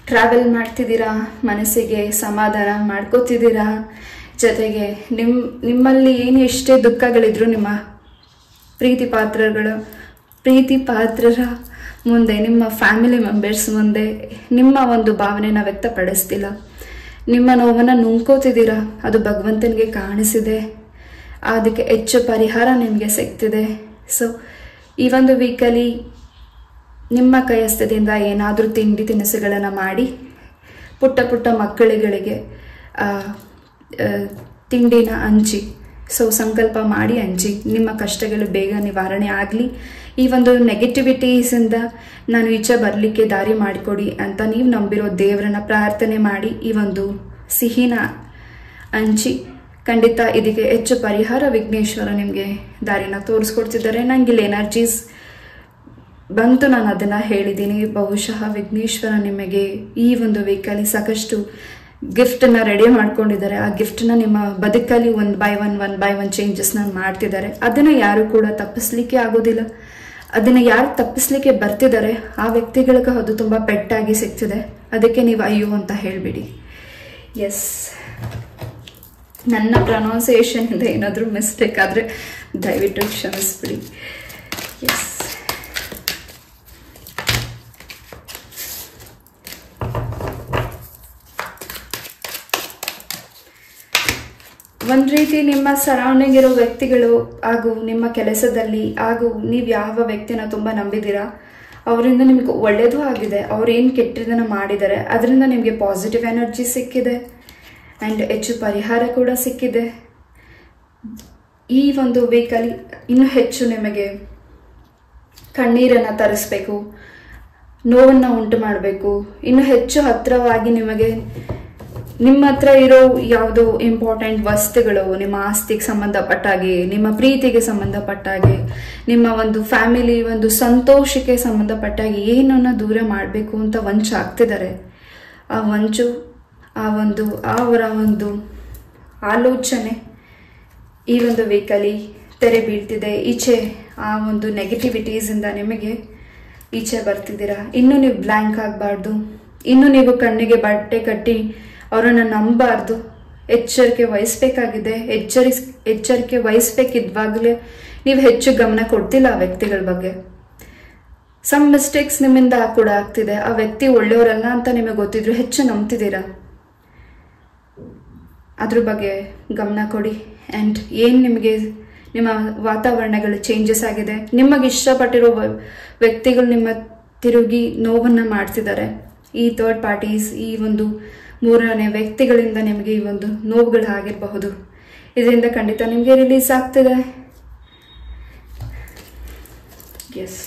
ಟ್ರಾವೆಲ್ ಮಾಡ್ತಿದ್ದೀರಾ, ಮನಸ್ಸಿಗೆ ಸಮಾಧಾನ ಮಾಡ್ಕೋತಿದ್ದೀರಾ. ಜೊತೆಗೆ ನಿಮ್ಮಲ್ಲಿ ಏನು ಎಷ್ಟೇ ದುಃಖಗಳಿದ್ರು ನಿಮ್ಮ ಪ್ರೀತಿ ಪಾತ್ರರ ಮುಂದೆ, ನಿಮ್ಮ ಫ್ಯಾಮಿಲಿ ಮೆಂಬರ್ಸ್ ಮುಂದೆ ನಿಮ್ಮ ಒಂದು ಭಾವನೆನ ವ್ಯಕ್ತಪಡಿಸ್ತಿಲ್ಲ. ನಿಮ್ಮ ನೋವನ್ನು ನುಂಗ್ಕೋತಿದ್ದೀರಾ. ಅದು ಭಗವಂತನಿಗೆ ಕಾಣಿಸಿದೆ. ಅದಕ್ಕೆ ಹೆಚ್ಚು ಪರಿಹಾರ ನಿಮಗೆ ಸಿಗ್ತಿದೆ. ಸೊ ಈ ಒಂದು ವೀಕಲ್ಲಿ ನಿಮ್ಮ ಕೈಯಸ್ಥದಿಂದ ಏನಾದರೂ ತಿಂಡಿ ತಿನಿಸುಗಳನ್ನು ಮಾಡಿ ಪುಟ್ಟ ಮಕ್ಕಳುಗಳಿಗೆ ತಿಂಡಿನ ಹಂಚಿ, ಸೊ ಸಂಕಲ್ಪ ಮಾಡಿ ಹಂಚಿ. ನಿಮ್ಮ ಕಷ್ಟಗಳು ಬೇಗ ನಿವಾರಣೆ ಆಗಲಿ. ಈ ಒಂದು ನೆಗೆಟಿವಿಟೀಸಿಂದ ನಾನು ಈಚೆ ಬರಲಿಕ್ಕೆ ದಾರಿ ಮಾಡಿಕೊಡಿ ಅಂತ ನೀವು ನಂಬಿರೋ ದೇವರನ್ನ ಪ್ರಾರ್ಥನೆ ಮಾಡಿ ಈ ಒಂದು ಸಿಹಿನ ಹಂಚಿ. ಖಂಡಿತ ಇದಕ್ಕೆ ಹೆಚ್ಚು ಪರಿಹಾರ ವಿಘ್ನೇಶ್ವರ ನಿಮಗೆ ದಾರಿನ ತೋರಿಸ್ಕೊಡ್ತಿದ್ದಾರೆ. ನನಗೆ ಇಲ್ಲಿ ಎನರ್ಜೀಸ್ ಬಂತು, ನಾನು ಅದನ್ನು ಹೇಳಿದ್ದೀನಿ. ಬಹುಶಃ ವಿಘ್ನೇಶ್ವರ ನಿಮಗೆ ಈ ಒಂದು ವೀಕಲ್ಲಿ ಸಾಕಷ್ಟು ಗಿಫ್ಟನ್ನು ರೆಡಿ ಮಾಡ್ಕೊಂಡಿದ್ದಾರೆ. ಆ ಗಿಫ್ಟನ್ನ ನಿಮ್ಮ ಬದುಕಲ್ಲಿ ಒನ್ ಬೈ ಒನ್ ಚೇಂಜಸ್ನ ಮಾಡ್ತಿದ್ದಾರೆ. ಅದನ್ನು ಯಾರು ಕೂಡ ತಪ್ಪಿಸ್ಲಿಕ್ಕೆ ಆಗೋದಿಲ್ಲ. ಅದನ್ನು ಯಾರು ತಪ್ಪಿಸ್ಲಿಕ್ಕೆ ಬರ್ತಿದ್ದಾರೆ ಆ ವ್ಯಕ್ತಿಗಳಿಗೆ ಅದು ತುಂಬ ಪೆಟ್ಟಾಗಿ ಸಿಗ್ತಿದೆ. ಅದಕ್ಕೆ ನೀವು ಅಯ್ಯೋ ಅಂತ ಹೇಳಿಬಿಡಿ. ಎಸ್, ನನ್ನ ಪ್ರೊನೌನ್ಸಿಯೇಷನಿಂದ ಏನಾದರೂ ಮಿಸ್ಟೇಕ್ ಆದರೆ ದಯವಿಟ್ಟು ಕ್ಷಮಿಸ್ಬಿಡಿ. ಎಸ್, ಒಂದು ರೀತಿ ನಿಮ್ಮ ಸರೌಂಡಿಂಗ್ ಇರೋ ವ್ಯಕ್ತಿಗಳು ಹಾಗೂ ನಿಮ್ಮ ಕೆಲಸದಲ್ಲಿ ಹಾಗೂ ನೀವು ಯಾವ ವ್ಯಕ್ತಿನ ತುಂಬ ನಂಬಿದ್ದೀರಾ ಅವರಿಂದ ನಿಮಗೆ ಒಳ್ಳೆಯದು ಆಗಿದೆ. ಅವ್ರು ಏನು ಕೆಟ್ಟದನ್ನು ಮಾಡಿದ್ದಾರೆ ಅದರಿಂದ ನಿಮಗೆ ಪಾಸಿಟಿವ್ ಎನರ್ಜಿ ಸಿಕ್ಕಿದೆ. ಆ್ಯಂಡ್ ಹೆಚ್ಚು ಪರಿಹಾರ ಕೂಡ ಸಿಕ್ಕಿದೆ. ಈ ಒಂದು ವೀಕಲ್ಲಿ ಇನ್ನೂ ಹೆಚ್ಚು ನಿಮಗೆ ಕಣ್ಣೀರನ್ನು ತರಿಸ್ಬೇಕು, ನೋವನ್ನು ಉಂಟು ಮಾಡಬೇಕು. ಇನ್ನೂ ಹೆಚ್ಚು ಹತ್ತಿರವಾಗಿ ನಿಮಗೆ ನಿಮ್ಮ ಹತ್ರ ಇರೋ ಯಾವುದೋ ಇಂಪಾರ್ಟೆಂಟ್ ವಸ್ತುಗಳು, ನಿಮ್ಮ ಆಸ್ತಿಗೆ ಸಂಬಂಧಪಟ್ಟಾಗೆ, ನಿಮ್ಮ ಪ್ರೀತಿಗೆ ಸಂಬಂಧಪಟ್ಟಾಗೆ, ನಿಮ್ಮ ಒಂದು ಫ್ಯಾಮಿಲಿ ಒಂದು ಸಂತೋಷಕ್ಕೆ ಸಂಬಂಧಪಟ್ಟಾಗೆ ಏನನ್ನ ದೂರ ಮಾಡಬೇಕು ಅಂತ ಆಗ್ತಿದ್ದಾರೆ. ಆ ವಂಚು ಅವರ ಒಂದು ಆಲೋಚನೆ ಈ ಒಂದು ವೀಕಲ್ಲಿ ತೆರೆ ಬೀಳ್ತಿದೆ. ಈಚೆ ಆ ಒಂದು ನೆಗೆಟಿವಿಟೀಸಿಂದ ನಿಮಗೆ ಈಚೆ ಬರ್ತಿದ್ದೀರಾ. ಇನ್ನೂ ನೀವು ಬ್ಲ್ಯಾಂಕ್ ಆಗಬಾರ್ದು. ಇನ್ನೂ ನೀವು ಕಣ್ಣಿಗೆ ಬಟ್ಟೆ ಕಟ್ಟಿ ಅವರನ್ನು ನಂಬಾರ್ದು. ಎಚ್ಚರಿಕೆ ವಹಿಸ್ಬೇಕಾಗಿದೆ. ಎಚ್ಚರಿಕೆ ವಹಿಸ್ಬೇಕಿದ್ವಾಗಲೇ ನೀವು ಹೆಚ್ಚು ಗಮನ ಕೊಡ್ತಿಲ್ಲ ಆ ವ್ಯಕ್ತಿಗಳ ಬಗ್ಗೆ. ಸಮ್ ಮಿಸ್ಟೇಕ್ಸ್ ನಿಮ್ಮಿಂದ ಕೂಡ ಆಗ್ತಿದೆ. ಆ ವ್ಯಕ್ತಿ ಒಳ್ಳೆಯವರಲ್ಲ ಅಂತ ನಿಮಗೆ ಗೊತ್ತಿದ್ರು ಹೆಚ್ಚು ನಂಬ್ತಿದ್ದೀರಾ. ಅದ್ರ ಬಗ್ಗೆ ಗಮನ ಕೊಡಿ. ಆ್ಯಂಡ್ ಏನು ನಿಮಗೆ ನಿಮ್ಮ ವಾತಾವರಣಗಳು ಚೇಂಜಸ್ ಆಗಿದೆ. ನಿಮಗೆ ಇಷ್ಟಪಟ್ಟಿರೋ ವ್ಯಕ್ತಿಗಳು ನಿಮ್ಮ ತಿರುಗಿ ನೋವನ್ನು ಮಾಡ್ತಿದ್ದಾರೆ. ಈ ಥರ್ಡ್ ಪಾರ್ಟೀಸ್, ಈ ಒಂದು ಮೂರನೇ ವ್ಯಕ್ತಿಗಳಿಂದ ನಿಮಗೆ ಈ ಒಂದು ನೋವುಗಳು ಆಗಿರಬಹುದು. ಇದರಿಂದ ಖಂಡಿತ ನಿಮಗೆ ರಿಲೀಸ್ ಆಗ್ತಿದೆ. ಎಸ್,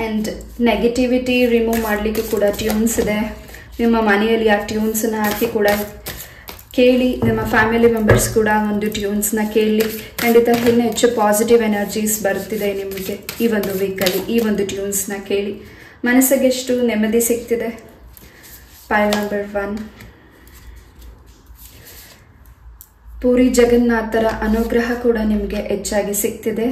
ಆ್ಯಂಡ್ ನೆಗೆಟಿವಿಟಿ ರಿಮೂವ್ ಮಾಡಲಿಕ್ಕೆ ಕೂಡ ಟ್ಯೂನ್ಸ್ ಇದೆ. ನಿಮ್ಮ ಮನೆಯಲ್ಲಿ ಆ ಟ್ಯೂನ್ಸನ್ನ ಹಾಕಿ ಕೂಡ ಕೇಳಿ. ನಿಮ್ಮ ಫ್ಯಾಮಿಲಿ ಮೆಂಬರ್ಸ್ ಕೂಡ ಒಂದು ಟ್ಯೂನ್ಸ್ನ ಕೇಳಿ. ಖಂಡಿತ ಇನ್ನೂ ಹೆಚ್ಚು ಪಾಸಿಟಿವ್ ಎನರ್ಜೀಸ್ ಬರ್ತಿದೆ ನಿಮಗೆ ಈ ಒಂದು ವೀಕಲ್ಲಿ. ಈ ಒಂದು ಟ್ಯೂನ್ಸ್ನ ಕೇಳಿ ಮನಸ್ಸಿಗೆ ಎಷ್ಟು ನೆಮ್ಮದಿ ಸಿಗ್ತಿದೆ. ಪೈಲ್ ನಂಬರ್ 1, ಪೂರಿ ಜಗನ್ನಾಥರ ಅನುಗ್ರಹ ಕೂಡ ನಿಮಗೆ ಹೆಚ್ಚಾಗಿ ಸಿಗ್ತಿದೆ.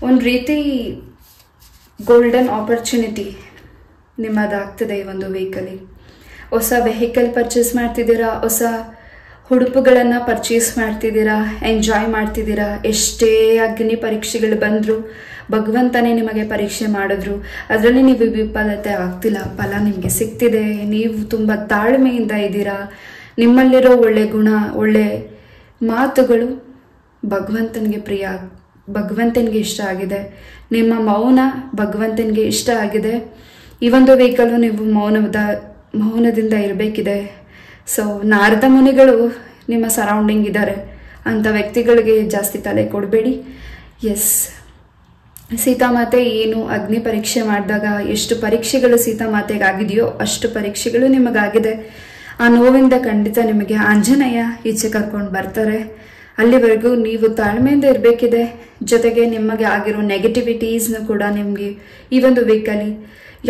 ಒಂದು ರೀತಿ ಗೋಲ್ಡನ್ ಆಪರ್ಚುನಿಟಿ ನಿಮ್ಮದಾಗ್ತದೆ ಈ ಒಂದು ವೀಕಲ್ಲಿ. ಹೊಸ ವೆಹಿಕಲ್ ಪರ್ಚೇಸ್ ಮಾಡ್ತಿದ್ದೀರಾ, ಹೊಸ ಉಡುಪುಗಳನ್ನು ಪರ್ಚೇಸ್ ಮಾಡ್ತಿದ್ದೀರಾ, ಎಂಜಾಯ್ ಮಾಡ್ತಿದ್ದೀರಾ. ಎಷ್ಟೇ ಅಗ್ನಿ ಪರೀಕ್ಷೆಗಳು ಬಂದರೂ ಭಗವಂತನೇ ನಿಮಗೆ ಪರೀಕ್ಷೆ ಮಾಡಿದ್ರು, ಅದರಲ್ಲಿ ನೀವು ವಿಫಲತೆ ಆಗ್ತಿಲ್ಲ, ಫಲ ನಿಮಗೆ ಸಿಗ್ತಿದೆ. ನೀವು ತುಂಬ ತಾಳ್ಮೆಯಿಂದ ಇದ್ದೀರಾ. ನಿಮ್ಮಲ್ಲಿರೋ ಒಳ್ಳೆ ಗುಣ, ಒಳ್ಳೆ ಮಾತುಗಳು ಭಗವಂತನಿಗೆ ಪ್ರಿಯ, ಭಗವಂತನಿಗೆ ಇಷ್ಟ ಆಗಿದೆ. ನಿಮ್ಮ ಮೌನ ಭಗವಂತನಿಗೆ ಇಷ್ಟ ಆಗಿದೆ. ಈ ಒಂದು ವೀಕಲ್ಲೂ ನೀವು ಮೌನದಿಂದ ಇರಬೇಕಿದೆ. ಸೊ ನಾರದ ಮುನಿಗಳು ನಿಮ್ಮ ಸರೌಂಡಿಂಗ್ ಇದ್ದಾರೆ, ಅಂಥ ವ್ಯಕ್ತಿಗಳಿಗೆ ಜಾಸ್ತಿ ತಲೆ ಕೊಡಬೇಡಿ. ಎಸ್, ಸೀತಾಮಾತೆ ಏನು ಅಗ್ನಿ ಪರೀಕ್ಷೆ ಮಾಡಿದಾಗ ಎಷ್ಟು ಪರೀಕ್ಷೆಗಳು ಸೀತಾಮಾತೆಗಾಗಿದೆಯೋ ಅಷ್ಟು ಪರೀಕ್ಷೆಗಳು ನಿಮಗಾಗಿದೆ. ಆ ನೋವಿಂದ ಖಂಡಿತ ನಿಮಗೆ ಆಂಜನೇಯ ಈಚೆ ಕರ್ಕೊಂಡು ಬರ್ತಾರೆ. ಅಲ್ಲಿವರೆಗೂ ನೀವು ತಾಳ್ಮೆಯಿಂದ ಇರಬೇಕಿದೆ. ಜೊತೆಗೆ ನಿಮಗೆ ಆಗಿರೋ ನೆಗೆಟಿವಿಟೀಸ್ನು ಕೂಡ ನಿಮಗೆ ಈ ಒಂದು ವೀಕಲ್ಲಿ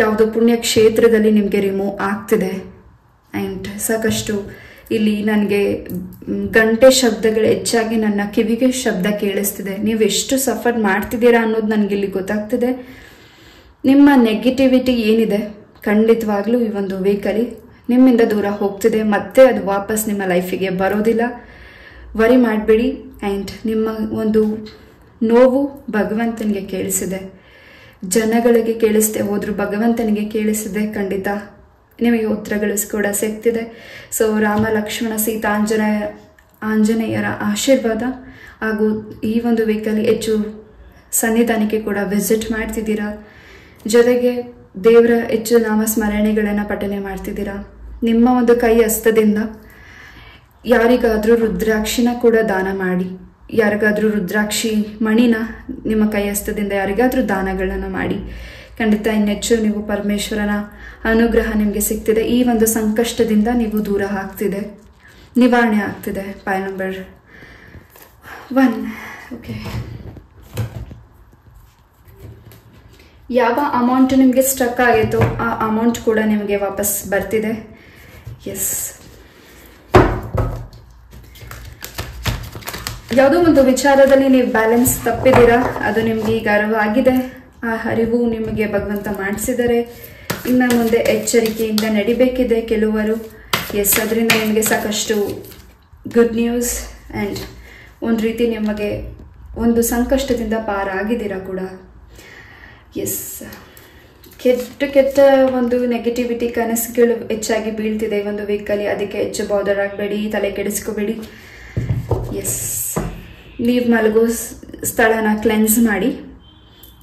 ಯಾವುದೋ ಪುಣ್ಯ ಕ್ಷೇತ್ರದಲ್ಲಿ ನಿಮಗೆ ರಿಮೂವ್ ಆಗ್ತಿದೆ. ಆ್ಯಂಡ್ ಸಾಕಷ್ಟು ಇಲ್ಲಿ ನನಗೆ ಗಂಟೆ ಶಬ್ದಗಳು ಹೆಚ್ಚಾಗಿ ನನ್ನ ಕಿವಿಗೆ ಶಬ್ದ ಕೇಳಿಸ್ತಿದೆ. ನೀವು ಎಷ್ಟು ಸಫರ್ ಮಾಡ್ತಿದ್ದೀರಾ ಅನ್ನೋದು ನನಗಿಲ್ಲಿ ಗೊತ್ತಾಗ್ತಿದೆ. ನಿಮ್ಮ ನೆಗೆಟಿವಿಟಿ ಏನಿದೆ ಖಂಡಿತವಾಗ್ಲೂ ಈ ಒಂದು ವೀಕಲ್ಲಿ ನಿಮ್ಮಿಂದ ದೂರ ಹೋಗ್ತಿದೆ. ಮತ್ತೆ ಅದು ವಾಪಸ್ ನಿಮ್ಮ ಲೈಫಿಗೆ ಬರೋದಿಲ್ಲ. ವರಿ ಮಾಡಬೇಡಿ. ಆ್ಯಂಡ್ ನಿಮ್ಮ ಒಂದು ನೋವು ಭಗವಂತನಿಗೆ ಕೇಳಿಸಿದೆ, ಜನಗಳಿಗೆ ಕೇಳಿಸದೆ ಹೋದ್ರು ಭಗವಂತನಿಗೆ ಕೇಳಿಸಿದೆ. ಖಂಡಿತ ನಿಮಗೆ ಉತ್ತರಗಳು ಕೂಡ ಸಿಗ್ತಿದೆ. ಸೊ ರಾಮ ಲಕ್ಷ್ಮಣ ಸೀತಾ ಆಂಜನೇಯರ ಆಶೀರ್ವಾದ ಹಾಗೂ ಈ ಒಂದು ವೀಕಲ್ಲಿ ಹೆಚ್ಚು ಸನ್ನಿಧಾನಕ್ಕೆ ಕೂಡ ವಿಸಿಟ್ ಮಾಡ್ತಿದ್ದೀರಾ. ಜೊತೆಗೆ ದೇವರ ಹೆಚ್ಚು ನಾಮಸ್ಮರಣೆಗಳನ್ನು ಪಠನೆ ಮಾಡ್ತಿದ್ದೀರಾ. ನಿಮ್ಮ ಒಂದು ಕೈ ಹಸ್ತದಿಂದ ಯಾರಿಗಾದರೂ ರುದ್ರಾಕ್ಷಿನ ಕೂಡ ದಾನ ಮಾಡಿ, ಯಾರಿಗಾದರೂ ರುದ್ರಾಕ್ಷಿ ಮಣಿನ ನಿಮ್ಮ ಕೈ ಹಸ್ತದಿಂದ ಯಾರಿಗಾದರೂ ದಾನಗಳನ್ನು ಮಾಡಿ. ಖಂಡಿತ ಇನ್ನೆಚ್ಚು ನೀವು ಪರಮೇಶ್ವರನ ಅನುಗ್ರಹ ನಿಮಗೆ ಸಿಗ್ತಿದೆ. ಈ ಒಂದು ಸಂಕಷ್ಟದಿಂದ ನೀವು ದೂರ ಆಗ್ತಿದೆ, ನಿವಾರಣೆ ಆಗ್ತಿದೆ. Point number 1. ಓಕೆ, ಯಾವ ಅಮೌಂಟ್ ನಿಮಗೆ ಸ್ಟಕ್ ಆಗಿತ್ತೋ ಆ ಅಮೌಂಟ್ ಕೂಡ ನಿಮಗೆ ವಾಪಸ್ ಬರ್ತಿದೆ. ಎಸ್, ಯಾವುದೋ ಒಂದು ವಿಚಾರದಲ್ಲಿ ನೀವು ಬ್ಯಾಲೆನ್ಸ್ ತಪ್ಪಿದ್ದೀರಾ, ಅದು ನಿಮಗೆ ಈಗ ಅರಿವಾಗಿದೆ. ಆ ಅರಿವು ನಿಮಗೆ ಭಗವಂತ ಮಾಡಿಸಿದರೆ ಇನ್ನು ಮುಂದೆ ಎಚ್ಚರಿಕೆಯಿಂದ ನಡಿಬೇಕಿದೆ ಕೆಲವರು. ಎಸ್, ಅದರಿಂದ ನಿಮಗೆ ಸಾಕಷ್ಟು ಗುಡ್ ನ್ಯೂಸ್. ಆ್ಯಂಡ್ ಒಂದು ರೀತಿ ನಿಮಗೆ ಒಂದು ಸಂಕಷ್ಟದಿಂದ ಪಾರಾಗಿದ್ದೀರಾ ಕೂಡ. ಎಸ್, ಕೆಟ್ಟ ಒಂದು ನೆಗೆಟಿವಿಟಿ ಕನಸುಗಳು ಹೆಚ್ಚಾಗಿ ಬೀಳ್ತಿದೆ ಈ ಒಂದು ವೀಕಲ್ಲಿ. ಅದಕ್ಕೆ ಹೆಚ್ಚು ಬಾದರ್ ಆಗಬೇಡಿ, ತಲೆ ಕೆಡಿಸ್ಕೋಬೇಡಿ. ಎಸ್, ನೀವು ಮಲಗೋ ಸ್ಥಳನ ಕ್ಲೆನ್ಸ್ ಮಾಡಿ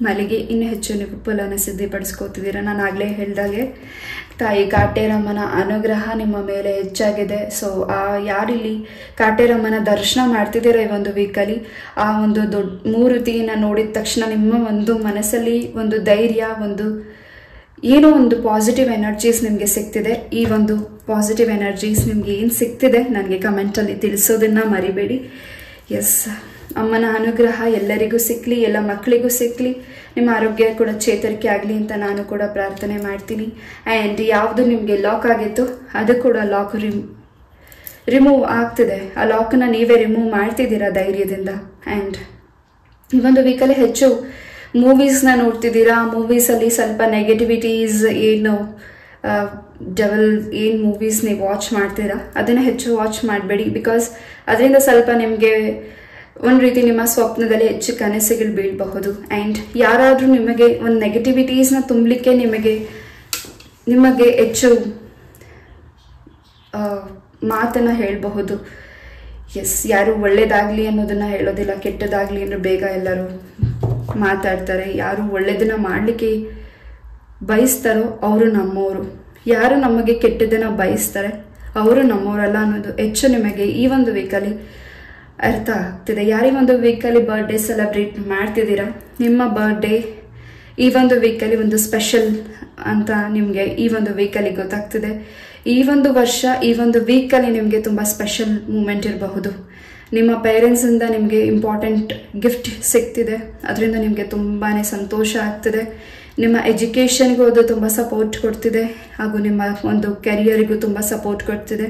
ಮಲಗಿ ಇನ್ನೂ ಹೆಚ್ಚು ನೀವು ಫಲನ ಸಿದ್ಧಪಡಿಸ್ಕೋತಿದ್ದೀರಾ. ನಾನು ಆಗಲೇ ಹೇಳಿದಾಗೆ ತಾಯಿ ಕಾಟೇರಮ್ಮನ ಅನುಗ್ರಹ ನಿಮ್ಮ ಮೇಲೆ ಹೆಚ್ಚಾಗಿದೆ. ಸೊ ಯಾರಿಲ್ಲಿ ಕಾಟೇರಮ್ಮನ ದರ್ಶನ ಮಾಡ್ತಿದ್ದೀರಾ ಈ ಒಂದು ವೀಕಲ್ಲಿ, ಆ ಒಂದು ದೊಡ್ಡ ಮೂರ್ತಿನ ನೋಡಿದ ತಕ್ಷಣ ನಿಮ್ಮ ಒಂದು ಮನಸ್ಸಲ್ಲಿ ಒಂದು ಧೈರ್ಯ, ಒಂದು ಏನೋ ಒಂದು ಪಾಸಿಟಿವ್ ಎನರ್ಜೀಸ್ ನಿಮಗೆ ಸಿಗ್ತಿದೆ. ಈ ಒಂದು ಪಾಸಿಟಿವ್ ಎನರ್ಜೀಸ್ ನಿಮ್ಗೆ ಏನು ಸಿಗ್ತಿದೆ ನನಗೆ ಕಮೆಂಟಲ್ಲಿ ತಿಳಿಸೋದನ್ನ ಮರಿಬೇಡಿ. ಎಸ್, ಅಮ್ಮನ ಅನುಗ್ರಹ ಎಲ್ಲರಿಗೂ ಸಿಕ್ಕಲಿ, ಎಲ್ಲ ಮಕ್ಕಳಿಗೂ ಸಿಕ್ಕಲಿ, ನಿಮ್ಮ ಆರೋಗ್ಯ ಕೂಡ ಚೇತರಿಕೆ ಆಗಲಿ ಅಂತ ನಾನು ಕೂಡ ಪ್ರಾರ್ಥನೆ ಮಾಡ್ತೀನಿ. ಆ್ಯಂಡ್ ಯಾವುದು ನಿಮಗೆ ಲಾಕ್ ಆಗಿತ್ತು ಅದು ಕೂಡ ಲಾಕ್ ರಿಮೂವ್ ಆಗ್ತಿದೆ. ಆ ಲಾಕ್ನ ನೀವೇ ರಿಮೂವ್ ಮಾಡ್ತಿದ್ದೀರಾ ಧೈರ್ಯದಿಂದ. ಆ್ಯಂಡ್ ಈ ಒಂದು ವೀಕಲ್ಲಿ ಹೆಚ್ಚು ಮೂವೀಸ್ನ ನೋಡ್ತಿದ್ದೀರಾ. ಮೂವೀಸಲ್ಲಿ ಸ್ವಲ್ಪ ನೆಗೆಟಿವಿಟೀಸ್ ಏನು ಡಬಲ್ ಏನು ಮೂವೀಸ್ ನೀವು ವಾಚ್ ಮಾಡ್ತೀರಾ ಅದನ್ನು ಹೆಚ್ಚು ವಾಚ್ ಮಾಡಬೇಡಿ. ಬಿಕಾಸ್ ಅದರಿಂದ ಸ್ವಲ್ಪ ನಿಮಗೆ ಒಂದು ರೀತಿ ನಿಮ್ಮ ಸ್ವಪ್ನದಲ್ಲಿ ಹೆಚ್ಚು ಕನಸುಗಳು ಬೀಳಬಹುದು. ಆ್ಯಂಡ್ ಯಾರಾದರೂ ನಿಮಗೆ ಒಂದು ನೆಗೆಟಿವಿಟೀಸ್ನ ತುಂಬಲಿಕ್ಕೆ ನಿಮಗೆ ಹೆಚ್ಚು ಮಾತನ್ನು ಹೇಳಬಹುದು. ಎಸ್, ಯಾರು ಒಳ್ಳೇದಾಗಲಿ ಅನ್ನೋದನ್ನು ಹೇಳೋದಿಲ್ಲ, ಕೆಟ್ಟದಾಗಲಿ ಅಂದ್ರೆ ಬೇಗ ಎಲ್ಲರೂ ಮಾತಾಡ್ತಾರೆ. ಯಾರು ಒಳ್ಳೇದನ್ನ ಮಾಡಲಿಕ್ಕೆ ಬಯಸ್ತಾರೋ ಅವರು ನಮ್ಮವರು, ಯಾರು ನಮಗೆ ಕೆಟ್ಟದನ್ನು ಬಯಸ್ತಾರೆ ಅವರು ನಮ್ಮವರಲ್ಲ ಅನ್ನೋದು ಹೆಚ್ಚು ನಿಮಗೆ ಈ ಒಂದು ವೀಕಲ್ಲಿ ಅರ್ಥ ಆಗ್ತಿದೆ. ಯಾರಿಗೆ ಒಂದು ವೀಕಲ್ಲಿ ಬರ್ಡೇ ಸೆಲೆಬ್ರೇಟ್ ಮಾಡ್ತಿದ್ದೀರಾ, ನಿಮ್ಮ ಬರ್ಡೇ ಈ ಒಂದು ವೀಕಲ್ಲಿ ಒಂದು ಸ್ಪೆಷಲ್ ಅಂತ ನಿಮಗೆ ಈ ಒಂದು ವೀಕಲ್ಲಿ ಗೊತ್ತಾಗ್ತಿದೆ. ಈ ಒಂದು ವರ್ಷ, ಈ ಒಂದು ವೀಕಲ್ಲಿ ನಿಮಗೆ ತುಂಬ ಸ್ಪೆಷಲ್ ಮೂಮೆಂಟ್ ಇರಬಹುದು. ನಿಮ್ಮ ಪೇರೆಂಟ್ಸಿಂದ ನಿಮಗೆ ಇಂಪಾರ್ಟೆಂಟ್ ಗಿಫ್ಟ್ ಸಿಗ್ತಿದೆ, ಅದರಿಂದ ನಿಮಗೆ ತುಂಬಾ ಸಂತೋಷ ಆಗ್ತಿದೆ. ನಿಮ್ಮ ಎಜುಕೇಷನ್ಗೂ ಅದು ತುಂಬ ಸಪೋರ್ಟ್ ಕೊಡ್ತಿದೆ, ಹಾಗೂ ನಿಮ್ಮ ಒಂದು ಕೆರಿಯರಿಗೂ ತುಂಬ ಸಪೋರ್ಟ್ ಕೊಡ್ತಿದೆ.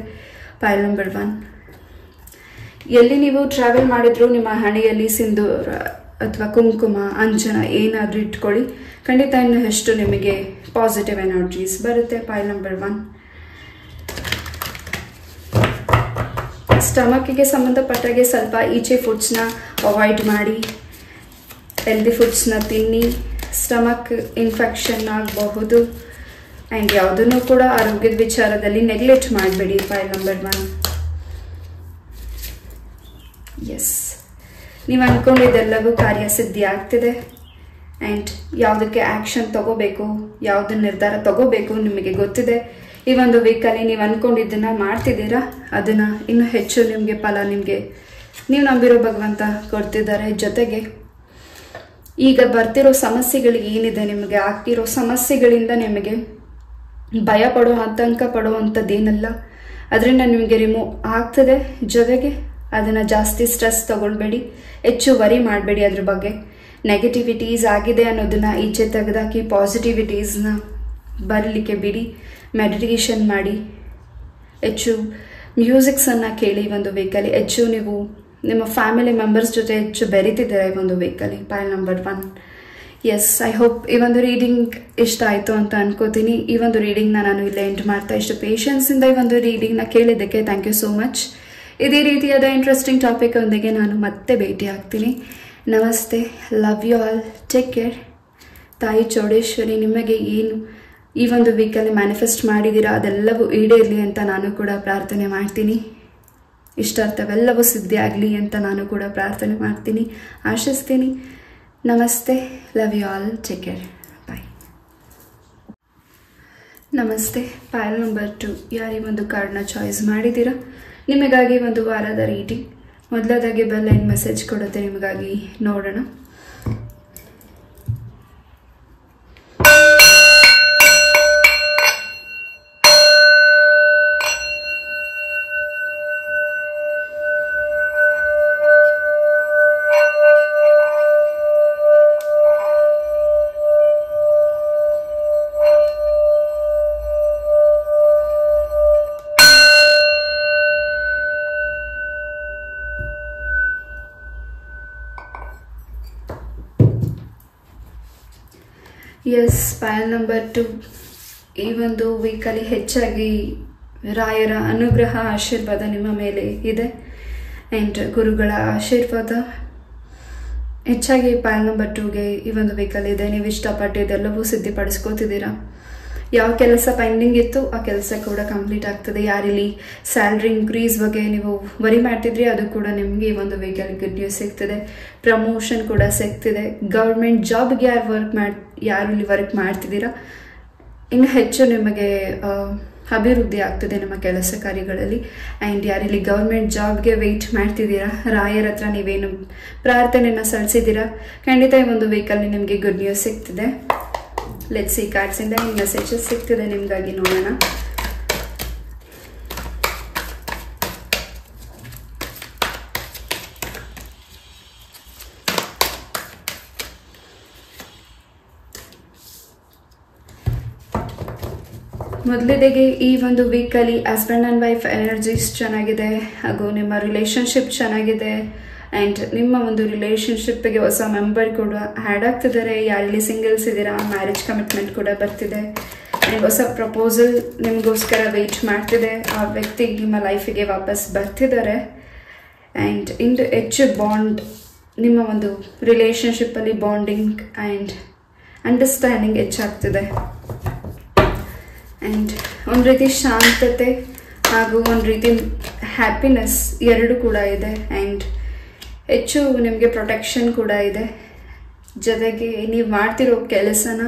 ಪೈಲ್ ನಂಬರ್ 1, ಎಲ್ಲಿ ನೀವು ಟ್ರಾವೆಲ್ ಮಾಡಿದ್ರು ನಿಮ್ಮ ಹಣೆಯಲ್ಲಿ ಸಿಂಧೂರ ಅಥವಾ ಕುಂಕುಮ, ಅಂಜನ ಏನಾದರೂ ಇಟ್ಕೊಳ್ಳಿ, ಖಂಡಿತ ಇನ್ನು ಎಷ್ಟು ನಿಮಗೆ ಪಾಸಿಟಿವ್ ಎನರ್ಜೀಸ್ ಬರುತ್ತೆ. ಪೈಲ್ ನಂಬರ್ 1, ಸ್ಟಮಕ್ಕಿಗೆ ಸಂಬಂಧಪಟ್ಟಾಗೆ ಸ್ವಲ್ಪ ಈಚೆ ಫುಡ್ಸ್ನ ಅವಾಯ್ಡ್ ಮಾಡಿ, ಹೆಲ್ದಿ ಫುಡ್ಸ್ನ ತಿನ್ನಿ. ಸ್ಟಮಕ್ ಇನ್ಫೆಕ್ಷನ್ ಆಗಬಹುದು. ಆ್ಯಂಡ್ ಯಾವುದನ್ನು ಕೂಡ ಆರೋಗ್ಯದ ವಿಚಾರದಲ್ಲಿ ನೆಗ್ಲೆಕ್ಟ್ ಮಾಡಬೇಡಿ. ಪೈಲ್ ನಂಬರ್ 1, ಎಸ್, ನೀವು ಅಂದ್ಕೊಂಡಿದ್ದೆಲ್ಲವೂ ಕಾರ್ಯಸಿದ್ಧಿ ಆಗ್ತಿದೆ. ಆ್ಯಂಡ್ ಯಾವುದಕ್ಕೆ ಆ್ಯಕ್ಷನ್ ತಗೋಬೇಕು, ಯಾವುದನ್ನ ನಿರ್ಧಾರ ತಗೋಬೇಕು ನಿಮಗೆ ಗೊತ್ತಿದೆ. ಈ ಒಂದು ವೀಕಲ್ಲಿ ನೀವು ಅಂದ್ಕೊಂಡಿದ್ದನ್ನು ಮಾಡ್ತಿದ್ದೀರಾ, ಅದನ್ನು ಇನ್ನೂ ಹೆಚ್ಚು ನಿಮಗೆ ಫಲ ನೀವು ನಂಬಿರೋ ಭಗವಂತ ಕೊಡ್ತಿದ್ದಾರೆ. ಜೊತೆಗೆ ಈಗ ಬರ್ತಿರೋ ಸಮಸ್ಯೆಗಳು ಏನಿದೆ, ನಿಮಗೆ ಆಗ್ತಿರೋ ಸಮಸ್ಯೆಗಳಿಂದ ನಿಮಗೆ ಭಯ ಪಡೋ, ಆತಂಕ ಪಡುವಂಥದ್ದೇನಲ್ಲ, ಅದರಿಂದ ನಿಮಗೆ ರಿಮೂವ್ ಆಗ್ತದೆ. ಜೊತೆಗೆ ಅದನ್ನು ಜಾಸ್ತಿ ಸ್ಟ್ರೆಸ್ ತಗೊಳ್ಬೇಡಿ, ಹೆಚ್ಚು ವರಿ ಮಾಡಬೇಡಿ. ಅದ್ರ ಬಗ್ಗೆ ನೆಗೆಟಿವಿಟೀಸ್ ಆಗಿದೆ ಅನ್ನೋದನ್ನ ಈಚೆ ತೆಗೆದಾಕಿ ಪಾಸಿಟಿವಿಟೀಸ್ನ ಬರಲಿಕ್ಕೆ ಬಿಡಿ. ಮೆಡಿಟೇಷನ್ ಮಾಡಿ, ಹೆಚ್ಚು ಮ್ಯೂಸಿಕ್ಸನ್ನು ಕೇಳಿ. ಒಂದು ವೀಕಲ್ಲಿ ಹೆಚ್ಚು ನೀವು ನಿಮ್ಮ ಫ್ಯಾಮಿಲಿ ಮೆಂಬರ್ಸ್ ಜೊತೆ ಹೆಚ್ಚು ಬೆರೀತಿದ್ದೀರಾ ಈ ಒಂದು ವೀಕಲ್ಲಿ. Pile number 1, yes, I hope ಈ ಒಂದು ರೀಡಿಂಗ್ ಇಷ್ಟ ಆಯಿತು ಅಂತ ಅನ್ಕೋತೀನಿ. ಈ ಒಂದು ರೀಡಿಂಗ್ನ ನಾನು ಇಲ್ಲೇ ಎಂಡ್ ಮಾಡ್ತಾ, ಇಷ್ಟು ಪೇಷನ್ಸಿಂದ ಈ ಒಂದು ರೀಡಿಂಗ್ನ ಕೇಳಿದ್ದಕ್ಕೆ ಥ್ಯಾಂಕ್ ಯು ಸೋ ಮಚ್. ಇದೇ ರೀತಿಯಾದ ಇಂಟ್ರೆಸ್ಟಿಂಗ್ ಟಾಪಿಕ್ ಒಂದಿಗೆ ನಾನು ಮತ್ತೆ ಭೇಟಿ ಆಗ್ತೀನಿ. ನಮಸ್ತೆ, love you all, take care. ತಾಯಿ ಚೌಡೇಶ್ವರಿ ನಿಮಗೆ ಏನು ಈ ಒಂದು ವೀಕಲ್ಲಿ ಮ್ಯಾನಿಫೆಸ್ಟ್ ಮಾಡಿದ್ದೀರಾ ಅದೆಲ್ಲವೂ ಈಡೇರಲಿ ಅಂತ ನಾನು ಕೂಡ ಪ್ರಾರ್ಥನೆ ಮಾಡ್ತೀನಿ. ಇಷ್ಟಾರ್ಥವೆಲ್ಲವೂ ಸಿದ್ಧಿ ಆಗಲಿ ಅಂತ ನಾನು ಕೂಡ ಪ್ರಾರ್ಥನೆ ಮಾಡ್ತೀನಿ, ಆಶಿಸ್ತೀನಿ. ನಮಸ್ತೆ, love you all, take care, bye. ನಮಸ್ತೆ, ಪೈಲ್ ನಂಬರ್ 2, ಯಾರು ಈ ಒಂದು ಕಾರ್ಡ್ನ ಚಾಯ್ಸ್ ಮಾಡಿದ್ದೀರಾ ನಿಮಗಾಗಿ ಒಂದು ವಾರದ ರೀಡಿಂಗ್. ಮೊದಲದಾಗಿ ಬೆಲ್ ಲೈನ್ ಮೆಸೇಜ್ ಕೊಡುತ್ತೆ ನಿಮಗಾಗಿ, ನೋಡೋಣ. ಎಸ್, ಪೈಲ್ ನಂಬರ್ 2, ಈ ಒಂದು ವೀಕಲ್ಲಿ ಹೆಚ್ಚಾಗಿ ರಾಯರ ಅನುಗ್ರಹ ಆಶೀರ್ವಾದ ನಿಮ್ಮ ಮೇಲೆ ಇದೆ. ಆ್ಯಂಡ್ ಗುರುಗಳ ಆಶೀರ್ವಾದ ಹೆಚ್ಚಾಗಿ ಪೈಲ್ ನಂಬರ್ 2ಗೆ ಈ ಒಂದು ವೀಕಲ್ಲಿ ಇದೆ. ನೀವು ಇಷ್ಟಪಟ್ಟಿದ್ದೆಲ್ಲವೂ ಸಿದ್ಧಿಪಡಿಸ್ಕೋತಿದ್ದೀರಾ. ಯಾವ ಕೆಲಸ ಪೆಂಡಿಂಗ್ ಇತ್ತು ಆ ಕೆಲಸ ಕೂಡ ಕಂಪ್ಲೀಟ್ ಆಗ್ತದೆ. ಯಾರಿಲ್ಲಿ ಸ್ಯಾಲ್ರಿ ಇನ್ಕ್ರೀಸ್ ಬಗ್ಗೆ ನೀವು ವರಿ ಮಾಡ್ತಿದ್ರಿ ಅದು ಕೂಡ ನಿಮಗೆ ಈ ಒಂದು ವೀಕಲ್ಲಿ ಗುಡ್ ನ್ಯೂಸ್ ಸಿಗ್ತಿದೆ. ಪ್ರಮೋಷನ್ ಕೂಡ ಸಿಗ್ತಿದೆ. ಗೌರ್ಮೆಂಟ್ ಜಾಬ್ಗೆ ಯಾರು ಇಲ್ಲಿ ವರ್ಕ್ ಮಾಡ್ತಿದ್ದೀರಾ ಇನ್ನು ಹೆಚ್ಚು ನಿಮಗೆ ಅಭಿವೃದ್ಧಿ ಆಗ್ತದೆ ನಿಮ್ಮ ಕೆಲಸ ಕಾರ್ಯಗಳಲ್ಲಿ. ಆ್ಯಂಡ್ ಯಾರಿಲ್ಲಿ ಗೌರ್ಮೆಂಟ್ ಜಾಬ್ಗೆ ವೆಯ್ಟ್ ಮಾಡ್ತಿದ್ದೀರಾ, ರಾಯರ ಹತ್ರ ನೀವೇನು ಪ್ರಾರ್ಥನೆಯನ್ನು ಸಲ್ಲಿಸಿದ್ದೀರಾ, ಖಂಡಿತ ಈ ಒಂದು ವೀಕಲ್ಲಿ ನಿಮಗೆ ಗುಡ್ ನ್ಯೂಸ್ ಸಿಗ್ತಿದೆ. ಲೆಟ್ಸ್ ಸಿ ಕಾರ್ಡ್ಸಿಂದ ಈ ಮೆಸೇಜಸ್ ಸಿಗ್ತಿದೆ ನಿಮಗಾಗಿ, ನೋಡೋಣ. ಮೊದಲಿಗೆ ಈ ಒಂದು ವೀಕಲ್ಲಿ ಹಸ್ಬೆಂಡ್ ಆ್ಯಂಡ್ ವೈಫ್ ಎನರ್ಜೀಸ್ ಚೆನ್ನಾಗಿದೆ, ಹಾಗೂ ನಿಮ್ಮ ರಿಲೇಷನ್ಶಿಪ್ ಚೆನ್ನಾಗಿದೆ. ಆ್ಯಂಡ್ ನಿಮ್ಮ ಒಂದು ರಿಲೇಷನ್ಶಿಪ್ಗೆ ಹೊಸ ಮೆಂಬರ್ ಕೂಡ ಆ್ಯಡ್ ಆಗ್ತಿದ್ದಾರೆ. ಯಾರಲ್ಲಿ ಸಿಂಗಲ್ಸ್ ಇದ್ದೀರಾ ಮ್ಯಾರೇಜ್ ಕಮಿಟ್ಮೆಂಟ್ ಕೂಡ ಬರ್ತಿದೆ. ಆ್ಯಂಡ್ ಹೊಸ ಪ್ರಪೋಸಲ್ ನಿಮಗೋಸ್ಕರ ವೆಯ್ಟ್ ಮಾಡ್ತಿದೆ. ಆ ವ್ಯಕ್ತಿ ನಿಮ್ಮ ಲೈಫಿಗೆ ವಾಪಸ್ ಬರ್ತಿದ್ದಾರೆ. ಆ್ಯಂಡ್ ಇಂದು ಹೆಚ್ಚು ಬಾಂಡ್, ನಿಮ್ಮ ಒಂದು ರಿಲೇಷನ್ಶಿಪ್ಪಲ್ಲಿ ಬಾಂಡಿಂಗ್ ಆ್ಯಂಡ್ ಅಂಡರ್ಸ್ಟ್ಯಾಂಡಿಂಗ್ ಹೆಚ್ಚಾಗ್ತಿದೆ. ಆ್ಯಂಡ್ ಒಂದು ರೀತಿ ಶಾಂತತೆ ಹಾಗೂ ಒಂದು ರೀತಿ ಹ್ಯಾಪಿನೆಸ್ ಎರಡು ಕೂಡ ಇದೆ. ಆ್ಯಂಡ್ ಹೆಚ್ಚು ನಿಮಗೆ ಪ್ರೊಟೆಕ್ಷನ್ ಕೂಡ ಇದೆ. ಜೊತೆಗೆ ನೀವು ಮಾಡ್ತಿರೋ ಕೆಲಸನ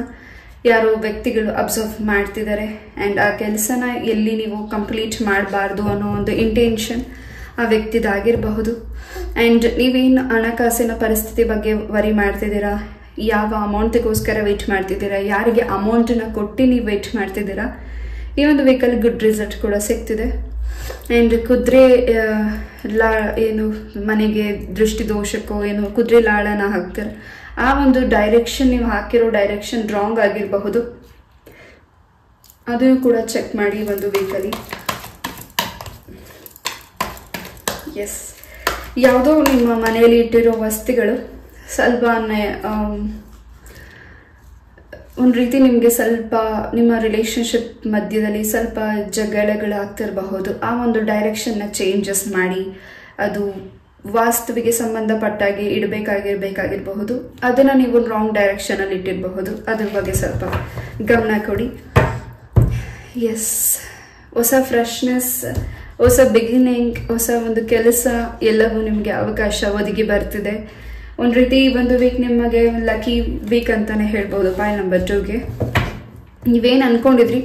ಯಾರೋ ವ್ಯಕ್ತಿಗಳು ಅಬ್ಸರ್ವ್ ಮಾಡ್ತಿದ್ದಾರೆ. ಆ್ಯಂಡ್ ಆ ಕೆಲಸನ ಎಲ್ಲಿ ನೀವು ಕಂಪ್ಲೀಟ್ ಮಾಡಬಾರ್ದು ಅನ್ನೋ ಒಂದು ಇಂಟೆನ್ಷನ್ ಆ ವ್ಯಕ್ತಿದಾಗಿರಬಹುದು. ಆ್ಯಂಡ್ ನೀವೇನು ಹಣಕಾಸಿನ ಪರಿಸ್ಥಿತಿ ಬಗ್ಗೆ ವರಿ ಮಾಡ್ತಿದ್ದೀರಾ, ಯಾವ ಅಮೌಂಟಿಗೋಸ್ಕರ ವೆಯ್ಟ್ ಮಾಡ್ತಿದ್ದೀರಾ, ಯಾರಿಗೆ ಅಮೌಂಟನ್ನು ಕೊಟ್ಟು ನೀವು ವೆಯ್ಟ್ ಮಾಡ್ತಿದ್ದೀರಾ, ಈ ಒಂದು ವೆಹಿಕಲ್ ಗುಡ್ ರಿಸಲ್ಟ್ ಕೂಡ ಸಿಗ್ತಿದೆ. ಆ್ಯಂಡ್ ಕುದುರೆ ಏನು ಮನೆಗೆ ದೃಷ್ಟಿ ದೋಷಕ್ಕೋ ಏನು ಕುದುರೆ ಲಾಳನ ಹಾಕ್ತಾರೆ, ಆ ಒಂದು ಡೈರೆಕ್ಷನ್ ನೀವು ಹಾಕಿರೋ ಡೈರೆಕ್ಷನ್ ರಾಂಗ್ ಆಗಿರಬಹುದು, ಅದನ್ನು ಕೂಡ ಚೆಕ್ ಮಾಡಿ ಒಂದು ವೆಹಿಕಲಿ. ಎಸ್, ಯಾವುದೋ ನಿಮ್ಮ ಮನೆಯಲ್ಲಿ ಇಟ್ಟಿರೋ ವಸ್ತುಗಳು ಸ್ವಲ್ಪ ಒಂದು ರೀತಿ ನಿಮಗೆ ಸ್ವಲ್ಪ ನಿಮ್ಮ ರಿಲೇಶನ್ಶಿಪ್ ಮಧ್ಯದಲ್ಲಿ ಸ್ವಲ್ಪ ಜಗಳಗಳಾಗ್ತಿರಬಹುದು. ಆ ಒಂದು ಡೈರೆಕ್ಷನ್ನ ಚೇಂಜಸ್ ಮಾಡಿ ಅದು ವಾಸ್ತುವಿಗೆ ಸಂಬಂಧಪಟ್ಟಾಗಿ ಇಡಬೇಕಾಗಿರಬಹುದು, ಅದನ್ನು ನೀವು ರಾಂಗ್ ಡೈರೆಕ್ಷನಲ್ಲಿ ಇಟ್ಟಿರಬಹುದು. ಅದ್ರ ಬಗ್ಗೆ ಸ್ವಲ್ಪ ಗಮನ ಕೊಡಿ. ಎಸ್, ಹೊಸ ಫ್ರೆಶ್ನೆಸ್, ಹೊಸ ಬಿಗಿನಿಂಗ್, ಹೊಸ ಒಂದು ಕೆಲಸ ಎಲ್ಲವೂ ನಿಮಗೆ ಅವಕಾಶ ಒದಗಿ ಬರ್ತಿದೆ. ಒಂದು ರೀತಿ ಈ ಒಂದು ವೀಕ್ ನಿಮಗೆ ಲಕ್ಕಿ ವೀಕ್ ಅಂತಲೇ ಹೇಳ್ಬೋದು. ಪಾಯಿಂಟ್ ನಂಬರ್ 2ಗೆ ನೀವೇನು ಅಂದ್ಕೊಂಡಿದ್ರಿ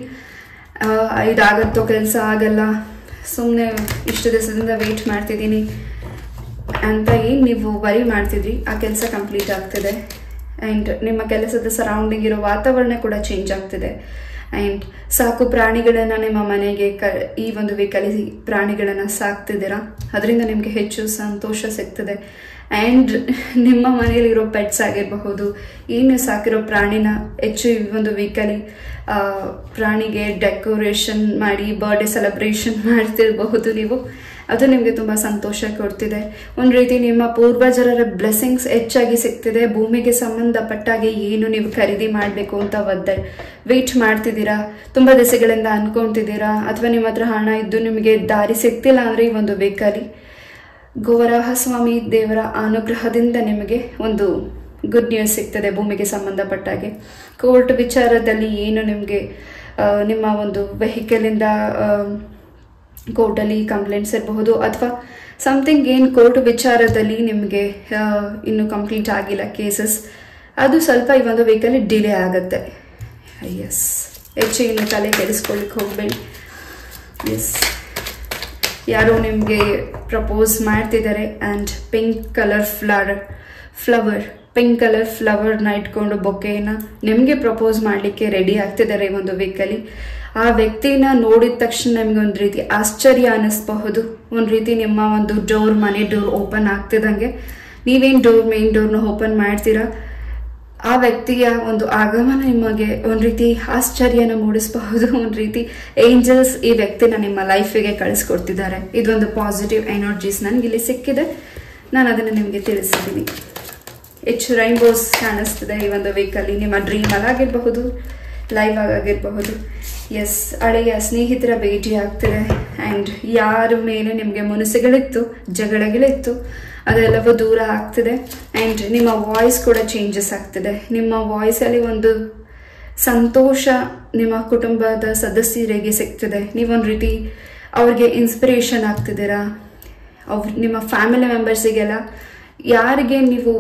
ಇದಾಗತ್ತೋ ಕೆಲಸ ಆಗಲ್ಲ, ಸುಮ್ಮನೆ ಇಷ್ಟು ದಿವಸದಿಂದ ವೆಯ್ಟ್ ಮಾಡ್ತಿದ್ದೀನಿ ಅಂತ ಏನು ನೀವು ವರಿ ಮಾಡ್ತಿದ್ರಿ, ಆ ಕೆಲಸ ಕಂಪ್ಲೀಟ್ ಆಗ್ತಿದೆ. ಆ್ಯಂಡ್ ನಿಮ್ಮ ಕೆಲಸದ ಸರೌಂಡಿಂಗ್ ಇರೋ ವಾತಾವರಣ ಕೂಡ ಚೇಂಜ್ ಆಗ್ತಿದೆ. ಆ್ಯಂಡ್ ಸಾಕು ಪ್ರಾಣಿಗಳನ್ನು ನಿಮ್ಮ ಮನೆಗೆ ಈ ಒಂದು ವೀಕಲ್ಲಿ ಪ್ರಾಣಿಗಳನ್ನು ಸಾಕ್ತಿದ್ದೀರಾ, ಅದರಿಂದ ನಿಮಗೆ ಹೆಚ್ಚು ಸಂತೋಷ ಸಿಗ್ತದೆ. ಆ್ಯಂಡ್ ನಿಮ್ಮ ಮನೆಯಲ್ಲಿರೋ ಪೆಟ್ಸ್ ಆಗಿರಬಹುದು, ಏನು ಸಾಕಿರೋ ಪ್ರಾಣಿನ ಹೆಚ್ಚು ಈ ಒಂದು ವೀಕಲ್ಲಿ ಪ್ರಾಣಿಗೆ ಡೆಕೋರೇಷನ್ ಮಾಡಿ ಬರ್ಡೇ ಸೆಲೆಬ್ರೇಷನ್ ಮಾಡ್ತಿರಬಹುದು ನೀವು. ಅದು ನಿಮಗೆ ತುಂಬ ಸಂತೋಷ ಕೊಡ್ತಿದೆ. ಒಂದು ರೀತಿ ನಿಮ್ಮ ಪೂರ್ವಜರ ಬ್ಲೆಸ್ಸಿಂಗ್ಸ್ ಹೆಚ್ಚಾಗಿ ಸಿಗ್ತಿದೆ. ಭೂಮಿಗೆ ಸಂಬಂಧಪಟ್ಟಾಗಿ ಏನು ನೀವು ಖರೀದಿ ಮಾಡಬೇಕು ಅಂತ ವೆಯ್ಟ್ ಮಾಡ್ತಿದ್ದೀರಾ, ತುಂಬ ದಿವಸಗಳಿಂದ ಅನ್ಕೊತಿದ್ದೀರಾ, ಅಥವಾ ನಿಮ್ಮ ಹತ್ರ ಹಣ ಇದ್ದು ನಿಮಗೆ ದಾರಿ ಸಿಗ್ತಿಲ್ಲ ಅಂದರೆ ಈ ಒಂದು ವೇಕಲ್ಲಿ ಗೋವರಾಹ ಸ್ವಾಮಿ ದೇವರ ಅನುಗ್ರಹದಿಂದ ನಿಮಗೆ ಒಂದು ಗುಡ್ ನ್ಯೂಸ್ ಸಿಗ್ತದೆ. ಭೂಮಿಗೆ ಸಂಬಂಧಪಟ್ಟಾಗೆ ಕೋರ್ಟ್ ವಿಚಾರದಲ್ಲಿ ಏನು ನಿಮಗೆ ನಿಮ್ಮ ಒಂದು ವೆಹಿಕಲಿಂದ ಕೋರ್ಟಲ್ಲಿ ಕಂಪ್ಲೇಂಟ್ಸ್ ಇರಬಹುದು, ಅಥವಾ ಸಮಥಿಂಗ್ ಏನು ಕೋರ್ಟ್ ವಿಚಾರದಲ್ಲಿ ನಿಮಗೆ ಇನ್ನೂ ಕಂಪ್ಲೀಟ್ ಆಗಿಲ್ಲ ಕೇಸಸ್, ಅದು ಸ್ವಲ್ಪ ಈ ಒಂದು ವೆಹಿಕಲ್ಲಿ ಡಿಲೇ ಆಗುತ್ತೆ. ಎಸ್, ಹೆಚ್ಚು ಇನ್ನು ತಲೆ ಕೆಡಿಸ್ಕೊಳ್ಳಿಕ್ಕೆ ಹೋಗಬೇಡಿ. ಎಸ್, ಯಾರೋ ನಿಮಗೆ ಪ್ರಪೋಸ್ ಮಾಡ್ತಿದ್ದಾರೆ ಆ್ಯಂಡ್ ಪಿಂಕ್ ಕಲರ್ ಫ್ಲವರ್ನ ಇಟ್ಕೊಂಡು ಬೊಕ್ಕೆಯನ್ನು ನಿಮಗೆ ಪ್ರಪೋಸ್ ಮಾಡಲಿಕ್ಕೆ ರೆಡಿ ಆಗ್ತಿದ್ದಾರೆ ಈ ಒಂದು ವೀಕಲ್ಲಿ. ಆ ವ್ಯಕ್ತಿನ ನೋಡಿದ ತಕ್ಷಣ ನಿಮಗೆ ಒಂದು ರೀತಿ ಆಶ್ಚರ್ಯ ಅನ್ನಿಸ್ಬಹುದು. ಒಂದು ರೀತಿ ನಿಮ್ಮ ಒಂದು ಮನೆ ಡೋರ್ ಓಪನ್ ಆಗ್ತಿದ್ದಂಗೆ ನೀವೇನು ಮೇನ್ ಡೋರ್ನ ಓಪನ್ ಮಾಡ್ತೀರಾ, ಆ ವ್ಯಕ್ತಿಯ ಒಂದು ಆಗಮನ ನಿಮಗೆ ಒಂದು ರೀತಿ ಆಶ್ಚರ್ಯನ ಮೂಡಿಸಬಹುದು. ಒಂದು ರೀತಿ ಏಂಜಲ್ಸ್ ಈ ವ್ಯಕ್ತಿನ ನಿಮ್ಮ ಲೈಫಿಗೆ ಕಳಿಸ್ಕೊಡ್ತಿದ್ದಾರೆ. ಇದೊಂದು ಪಾಸಿಟಿವ್ ಎನರ್ಜೀಸ್ ನನಗೆ ಇಲ್ಲಿ ಸಿಕ್ಕಿದೆ, ನಾನು ಅದನ್ನು ನಿಮಗೆ ತಿಳಿಸಿದ್ದೀನಿ. ಹೆಚ್ಚು ರೈನ್ಬೋಸ್ ಕಾಣಿಸ್ತಿದೆ ಈ ಒಂದು ವೀಕಲ್ಲಿ. ನಿಮ್ಮ ಡ್ರೀಮ್ ಆಗಿರಬಹುದು, ಲೈವ್ ಆಗಿರಬಹುದು. ಎಸ್, ಹಳೆಯ ಸ್ನೇಹಿತರ ಭೇಟಿ ಆಗ್ತಿದೆ. ಆ್ಯಂಡ್ ಯಾರ ಮೇಲೆ ನಿಮಗೆ ಮುನಿಸುಗಳಿತ್ತು, ಜಗಳಗಳಿತ್ತು, ಅದೆಲ್ಲವೂ ದೂರ ಆಗ್ತಿದೆ. ಆ್ಯಂಡ್ ನಿಮ್ಮ ವಾಯ್ಸ್ ಕೂಡ ಚೇಂಜಸ್ ಆಗ್ತಿದೆ. ನಿಮ್ಮ ವಾಯ್ಸಲ್ಲಿ ಒಂದು ಸಂತೋಷ ನಿಮ್ಮ ಕುಟುಂಬದ ಸದಸ್ಯರಿಗೆ ಸಿಗ್ತಿದೆ. ನೀವೊಂದು ರೀತಿ ಅವ್ರಿಗೆ ಇನ್ಸ್ಪಿರೇಷನ್ ಆಗ್ತಿದ್ದೀರಾ. ನಿಮ್ಮ ಫ್ಯಾಮಿಲಿ ಮೆಂಬರ್ಸಿಗೆಲ್ಲ ಯಾರಿಗೆ ನೀವು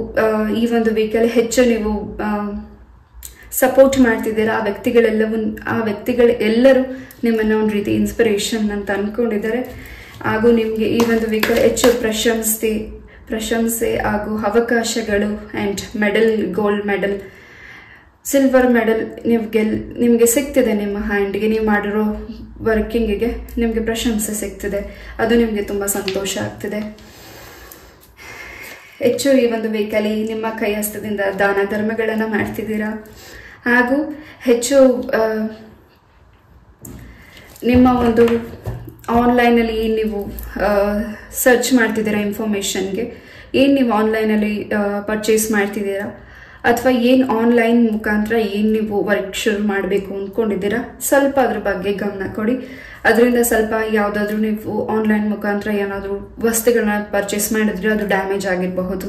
ಈ ಒಂದು ವೀಕಲ್ಲಿ ಹೆಚ್ಚು ನೀವು ಸಪೋರ್ಟ್ ಮಾಡ್ತಿದ್ದೀರಾ, ಆ ವ್ಯಕ್ತಿಗಳೆಲ್ಲರೂ ನಿಮ್ಮನ್ನು ಒಂದು ರೀತಿ ಇನ್ಸ್ಪಿರೇಷನ್ ಅಂತ ಅಂದ್ಕೊಂಡಿದ್ದಾರೆ. ಹಾಗೂ ನಿಮಗೆ ಈ ಒಂದು ವೀಕಲ್ಲಿ ಹೆಚ್ಚು ಪ್ರಶಂಸೆ ಹಾಗೂ ಅವಕಾಶಗಳು and medal, gold medal, silver medal ನಿಮಗೆ ಸಿಗ್ತಿದೆ. ನಿಮ್ಮ ಹ್ಯಾಂಡ್ಗೆ ನೀವು ಮಾಡಿರೋ ವರ್ಕಿಂಗಿಗೆ ನಿಮಗೆ ಪ್ರಶಂಸೆ ಸಿಗ್ತಿದೆ. ಅದು ನಿಮಗೆ ತುಂಬ ಸಂತೋಷ ಆಗ್ತಿದೆ. ಹೆಚ್ಚು ಈ ಒಂದು ವೀಕಲ್ಲಿ ನಿಮ್ಮ ಕೈ ಹಸ್ತದಿಂದ ದಾನ ಧರ್ಮಗಳನ್ನು ಮಾಡ್ತಿದ್ದೀರಾ. ಹಾಗೂ ಹೆಚ್ಚು ನಿಮ್ಮ ಒಂದು ಆನ್ಲೈನಲ್ಲಿ ನೀವು ಸರ್ಚ್ ಮಾಡ್ತಿದ್ದೀರಾ ಇನ್ಫಾರ್ಮೇಷನ್ಗೆ, ಏನು ನೀವು ಆನ್ಲೈನಲ್ಲಿ ಪರ್ಚೇಸ್ ಮಾಡ್ತಿದ್ದೀರಾ, ಅಥವಾ ಏನು ಆನ್ಲೈನ್ ಮುಖಾಂತರ ಏನು ನೀವು ವರ್ಕ್ ಶುರು ಮಾಡಬೇಕು ಅಂದ್ಕೊಂಡಿದ್ದೀರಾ, ಸ್ವಲ್ಪ ಅದ್ರ ಬಗ್ಗೆ ಗಮನ ಕೊಡಿ. ಅದರಿಂದ ಸ್ವಲ್ಪ ಯಾವುದಾದ್ರೂ ನೀವು ಆನ್ಲೈನ್ ಮುಖಾಂತರ ಏನಾದರೂ ವಸ್ತುಗಳನ್ನ ಪರ್ಚೇಸ್ ಮಾಡಿದ್ರೆ ಅದು ಡ್ಯಾಮೇಜ್ ಆಗಿರಬಹುದು,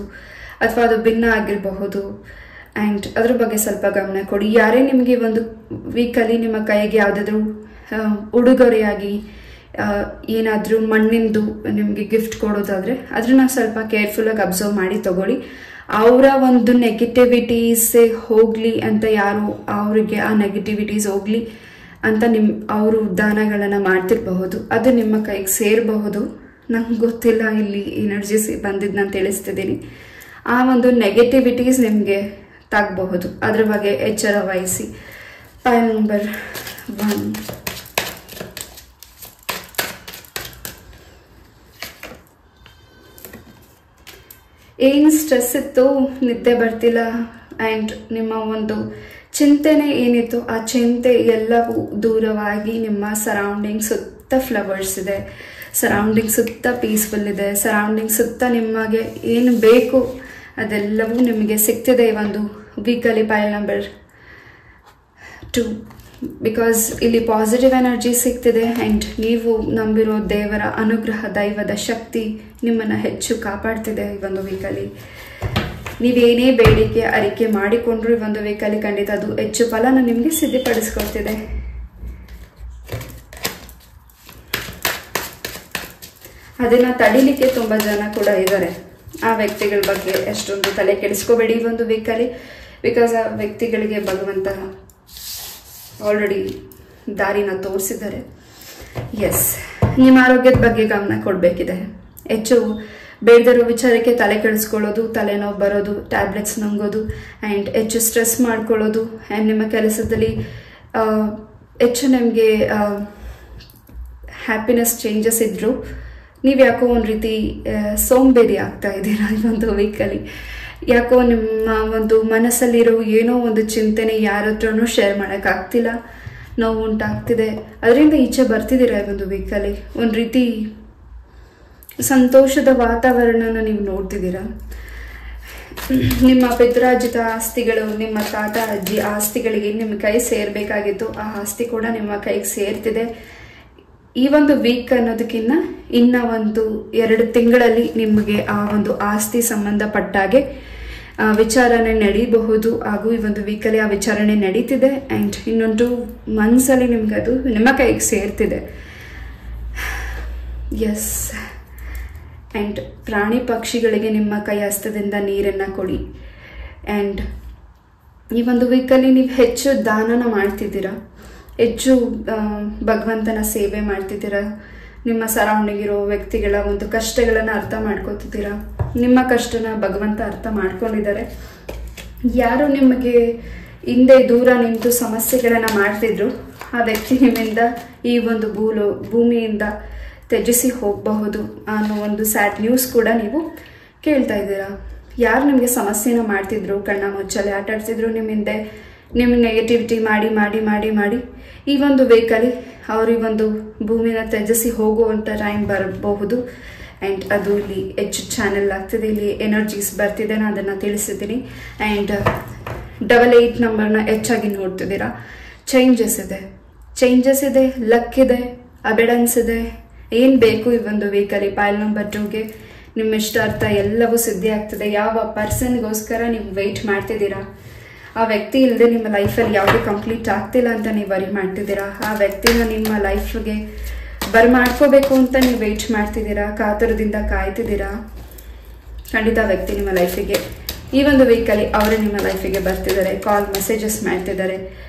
ಅಥವಾ ಅದು ಭಿನ್ನ ಆಗಿರಬಹುದು. ಆ್ಯಂಡ್ ಅದ್ರ ಬಗ್ಗೆ ಸ್ವಲ್ಪ ಗಮನ ಕೊಡಿ. ಯಾರೇ ನಿಮಗೆ ಒಂದು ವೀಕಲ್ಲಿ ನಿಮ್ಮ ಕೈಗೆ ಯಾವುದಾದ್ರೂ ಉಡುಗೊರೆಯಾಗಿ ಏನಾದರೂ ಮಣ್ಣಿಂದು ನಿಮಗೆ ಗಿಫ್ಟ್ ಕೊಡೋದಾದರೆ ಅದನ್ನ ಸ್ವಲ್ಪ ಕೇರ್ಫುಲ್ಲಾಗಿ ಅಬ್ಸರ್ವ್ ಮಾಡಿ ತಗೊಳ್ಳಿ. ಅವರ ಒಂದು ನೆಗೆಟಿವಿಟೀಸೇ ಹೋಗಲಿ ಅಂತ, ಯಾರು ಅವರಿಗೆ ಆ ನೆಗೆಟಿವಿಟೀಸ್ ಹೋಗಲಿ ಅಂತ ಅವರು ದಾನಗಳನ್ನು ಮಾಡ್ತಿರಬಹುದು. ಅದು ನಿಮ್ಮ ಕೈಗೆ ಸೇರಬಹುದು. ನಂಗೆ ಗೊತ್ತಿಲ್ಲ, ಇಲ್ಲಿ ಎನರ್ಜೀಸ್ ಬಂದಿದ್ದು ನಾನು ತಿಳಿಸ್ತಿದ್ದೀನಿ. ಆ ಒಂದು ನೆಗೆಟಿವಿಟೀಸ್ ನಿಮಗೆ ತಾಗಬಹುದು. ಅದ್ರ ಬಗ್ಗೆ ಎಚ್ಚರ ವಹಿಸಿ. ಪೈಲ್ ನಂಬರ್ 1. ಏನು ಸ್ಟ್ರೆಸ್ ಇತ್ತು, ನಿದ್ದೆ ಬರ್ತಿಲ್ಲ, ಆ್ಯಂಡ್ ನಿಮ್ಮ ಒಂದು ಚಿಂತೆನೆ ಏನಿತ್ತು ಆ ಚಿಂತೆ ಎಲ್ಲವೂ ದೂರವಾಗಿ ನಿಮ್ಮ ಸರೌಂಡಿಂಗ್ ಸುತ್ತ ಫ್ಲವರ್ಸ್ ಇದೆ, ಸರೌಂಡಿಂಗ್ ಸುತ್ತ ಪೀಸ್ಫುಲ್ ಇದೆ, ಸರೌಂಡಿಂಗ್ ಸುತ್ತ ನಿಮಗೆ ಏನು ಬೇಕು ಅದೆಲ್ಲವೂ ನಿಮಗೆ ಸಿಗ್ತಿದೆ ಈ ಒಂದು ವೀಕಲ್ಲಿ. Pile number 2. ಬಿಕಾಸ್ ಇಲ್ಲಿ ಪಾಸಿಟಿವ್ ಎನರ್ಜಿ ಸಿಗ್ತಿದೆ ಆ್ಯಂಡ್ ನೀವು ನಂಬಿರೋ ದೇವರ ಅನುಗ್ರಹ, ದೈವದ ಶಕ್ತಿ ನಿಮ್ಮನ್ನು ಹೆಚ್ಚು ಕಾಪಾಡ್ತಿದೆ ಈ ಒಂದು ವೀಕಲ್ಲಿ. ನೀವೇನೇ ಬೇಡಿಕೆ ಅರಿಕೆ ಮಾಡಿಕೊಂಡ್ರು ಈ ಒಂದು ವೀಕಲ್ಲಿ ಖಂಡಿತ ಅದು ಹೆಚ್ಚು ಫಲನ ನಿಮಗೆ ಸಿದ್ಧಪಡಿಸ್ಕೊಳ್ತಿದೆ. ಅದನ್ನ ತಡಿಲಿಕ್ಕೆ ತುಂಬ ಜನ ಕೂಡ ಇದ್ದಾರೆ. ಆ ವ್ಯಕ್ತಿಗಳ ಬಗ್ಗೆ ಅಷ್ಟೊಂದು ತಲೆ ಕೆಡಿಸ್ಕೋಬೇಡಿ ಈ ಒಂದು ವೀಕಲ್ಲಿ. ಬಿಕಾಸ್ ಆ ವ್ಯಕ್ತಿಗಳಿಗೆ ಭಗವಂತ ಆಲ್ರೆಡಿ ದಾರಿನ ತೋರಿಸಿದ್ದಾರೆ. ಎಸ್, ನಿಮ್ಮ ಆರೋಗ್ಯದ ಬಗ್ಗೆ ಗಮನ ಕೊಡಬೇಕಿದೆ. ಹೆಚ್ಚು ಬೇಡದಿರೋ ವಿಚಾರಕ್ಕೆ ತಲೆ ಕೆಡಿಸ್ಕೊಳ್ಳೋದು, ತಲೆನೋವು ಬರೋದು, ಟ್ಯಾಬ್ಲೆಟ್ಸ್ ನುಂಗೋದು ಆ್ಯಂಡ್ ಹೆಚ್ಚು ಸ್ಟ್ರೆಸ್ ಮಾಡ್ಕೊಳ್ಳೋದು ಆ್ಯಂಡ್ ನಿಮ್ಮ ಕೆಲಸದಲ್ಲಿ ಹೆಚ್ಚು ನಿಮಗೆ ಹ್ಯಾಪಿನೆಸ್ ಚೇಂಜಸ್ ಇದ್ದರೂ ನೀವು ಯಾಕೋ ಒಂದು ರೀತಿ ಸೋಂಬೇರಿ ಆಗ್ತಾ ಇದ್ದೀರಾ ಈ ಒಂದು ವೀಕಲ್ಲಿ. ಯಾಕೋ ನಿಮ್ಮ ಒಂದು ಮನಸ್ಸಲ್ಲಿರೋ ಏನೋ ಒಂದು ಚಿಂತನೆ ಯಾರ ಹತ್ರನೂ ಶೇರ್ ಮಾಡೋಕ್ಕಾಗ್ತಿಲ್ಲ, ನೋವು ಉಂಟಾಗ್ತಿದೆ, ಅದರಿಂದ ಈಚೆ ಬರ್ತಿದ್ದೀರಾ ಈ ಒಂದು ವೀಕಲ್ಲಿ. ಒಂದು ರೀತಿ ಸಂತೋಷದ ವಾತಾವರಣನ ನೀವು ನೋಡ್ತಿದ್ದೀರಾ. ನಿಮ್ಮ ಪಿತೃರಾಜಿತ ಆಸ್ತಿಗಳು, ನಿಮ್ಮ ತಾತ ಅಜ್ಜಿ ಆಸ್ತಿಗಳಿಗೆ ನಿಮ್ಮ ಕೈ ಸೇರಬೇಕಾಗಿತ್ತು, ಆ ಆಸ್ತಿ ಕೂಡ ನಿಮ್ಮ ಕೈಗೆ ಸೇರ್ತಿದೆ. ಈ ಒಂದು ವೀಕ್ ಅನ್ನೋದಕ್ಕಿಂತ ಇನ್ನ ಒಂದು 2 ತಿಂಗಳಲ್ಲಿ ನಿಮಗೆ ಆ ಒಂದು ಆಸ್ತಿ ಸಂಬಂಧಪಟ್ಟಾಗೆ ವಿಚಾರಣೆ ನಡೀಬಹುದು. ಹಾಗೂ ಈ ಒಂದು ವೀಕಲ್ಲಿ ಆ ವಿಚಾರಣೆ ನಡೀತಿದೆ ಆ್ಯಂಡ್ ಇನ್ನೊಂದು 2 ಮಂತ್ಸಲ್ಲಿ ನಿಮ್ಗೆ ಅದು ನಿಮ್ಮ ಕೈಗೆ ಸೇರ್ತಿದೆ. ಎಸ್, ಆ್ಯಂಡ್ ಪ್ರಾಣಿ ಪಕ್ಷಿಗಳಿಗೆ ನಿಮ್ಮ ಕೈ ಹಸ್ತದಿಂದ ನೀರನ್ನು ಕೊಡಿ. ಆ್ಯಂಡ್ ಈ ಒಂದು ವೀಕಲ್ಲಿ ನೀವು ಹೆಚ್ಚು ದಾನನ ಮಾಡ್ತಿದ್ದೀರಾ, ಹೆಚ್ಚು ಭಗವಂತನ ಸೇವೆ ಮಾಡ್ತಿದ್ದೀರಾ, ನಿಮ್ಮ ಸರೌಂಡಿಂಗ್ ಇರೋ ವ್ಯಕ್ತಿಗಳ ಒಂದು ಕಷ್ಟಗಳನ್ನು ಅರ್ಥ ಮಾಡ್ಕೋತಿದ್ದೀರಾ, ನಿಮ್ಮ ಕಷ್ಟನ ಭಗವಂತ ಅರ್ಥ ಮಾಡ್ಕೊಂಡಿದ್ದಾರೆ. ಯಾರು ನಿಮಗೆ ಹಿಂದೆ ದೂರ ನಿಂತು ಸಮಸ್ಯೆಗಳನ್ನು ಮಾಡ್ತಿದ್ರು ಆ ವ್ಯಕ್ತಿ ನಿಮ್ಮಿಂದ ಈ ಒಂದು ಭೂಮಿಯಿಂದ ತ್ಯಜಿಸಿ ಹೋಗಬಹುದು ಅನ್ನೋ ಒಂದು ಸ್ಯಾಡ್ ನ್ಯೂಸ್ ಕೂಡ ನೀವು ಕೇಳ್ತಾ ಇದ್ದೀರಾ. ಯಾರು ನಿಮಗೆ ಸಮಸ್ಯೆನ ಮಾಡ್ತಿದ್ರು, ಕಣ್ಣ ಮುಚ್ಚಲೆ ಆಟಾಡ್ತಿದ್ರು ನಿಮ್ಮಿಂದೆ, ನಿಮ್ಮ ನೆಗೆಟಿವಿಟಿ ಮಾಡಿ ಮಾಡಿ ಮಾಡಿ ಮಾಡಿ ಈ ಒಂದು ವೀಕಲ್ಲಿ ಅವರು ಈ ಒಂದು ಭೂಮಿನ ತ್ಯಜಿಸಿ ಹೋಗುವಂಥ ಟೈಮ್ ಬರಬಹುದು. ಆ್ಯಂಡ್ ಅದು ಇಲ್ಲಿ ಹೆಚ್ಚು ಚಾನೆಲ್ ಆಗ್ತಿದೆ, ಇಲ್ಲಿ ಎನರ್ಜೀಸ್ ಬರ್ತಿದೆ, ನಾನು ಅದನ್ನು ತಿಳಿಸಿದ್ದೀನಿ. ಆ್ಯಂಡ್ 88 ನಂಬರ್ನ ಹೆಚ್ಚಾಗಿ ನೋಡ್ತಿದ್ದೀರಾ. ಚೇಂಜಸ್ ಇದೆ, ಲಕ್ ಇದೆ, ಅಬಿಡೆನ್ಸ್ ಇದೆ, ಏನು ಬೇಕು ಈ ಒಂದು ವೀಕಲ್ಲಿ. ಪೈಲ್ ನಂಬರ್ 2ಗೆ ನಿಮ್ಮ ಇಷ್ಟಾರ್ಥ ಎಲ್ಲವೂ ಸಿದ್ಧಿ ಆಗ್ತದೆ. ಯಾವ ಪರ್ಸನ್ಗೋಸ್ಕರ ನೀವು ವೆಯ್ಟ್ ಮಾಡ್ತಿದ್ದೀರಾ, ಆ ವ್ಯಕ್ತಿ ಇಲ್ಲದೆ ನಿಮ್ಮ ಲೈಫಲ್ಲಿ ಯಾವುದು ಕಂಪ್ಲೀಟ್ ಆಗ್ತಿಲ್ಲ ಅಂತ ನೀವು ವರಿ ಮಾಡ್ತಿದ್ದೀರಾ, ಆ ವ್ಯಕ್ತಿನ ನಿಮ್ಮ ಲೈಫ್ಗೆ ಮಾಡ್ಕೋಬೇಕು ಅಂತ ನೀವು ವೆಯ್ಟ್ ಮಾಡ್ತಿದ್ದೀರಾ, ಕಾತುರದಿಂದ ಕಾಯ್ತಿದ್ದೀರಾ, ಖಂಡಿತ ವ್ಯಕ್ತಿ ನಿಮ್ಮ ಲೈಫಿಗೆ ಈ ಒಂದು ವೀಕಲ್ಲಿ ಅವರೇ ನಿಮ್ಮ ಲೈಫಿಗೆ ಬರ್ತಿದ್ದಾರೆ, ಕಾಲ್ ಮೆಸೇಜಸ್ ಮಾಡ್ತಿದ್ದಾರೆ.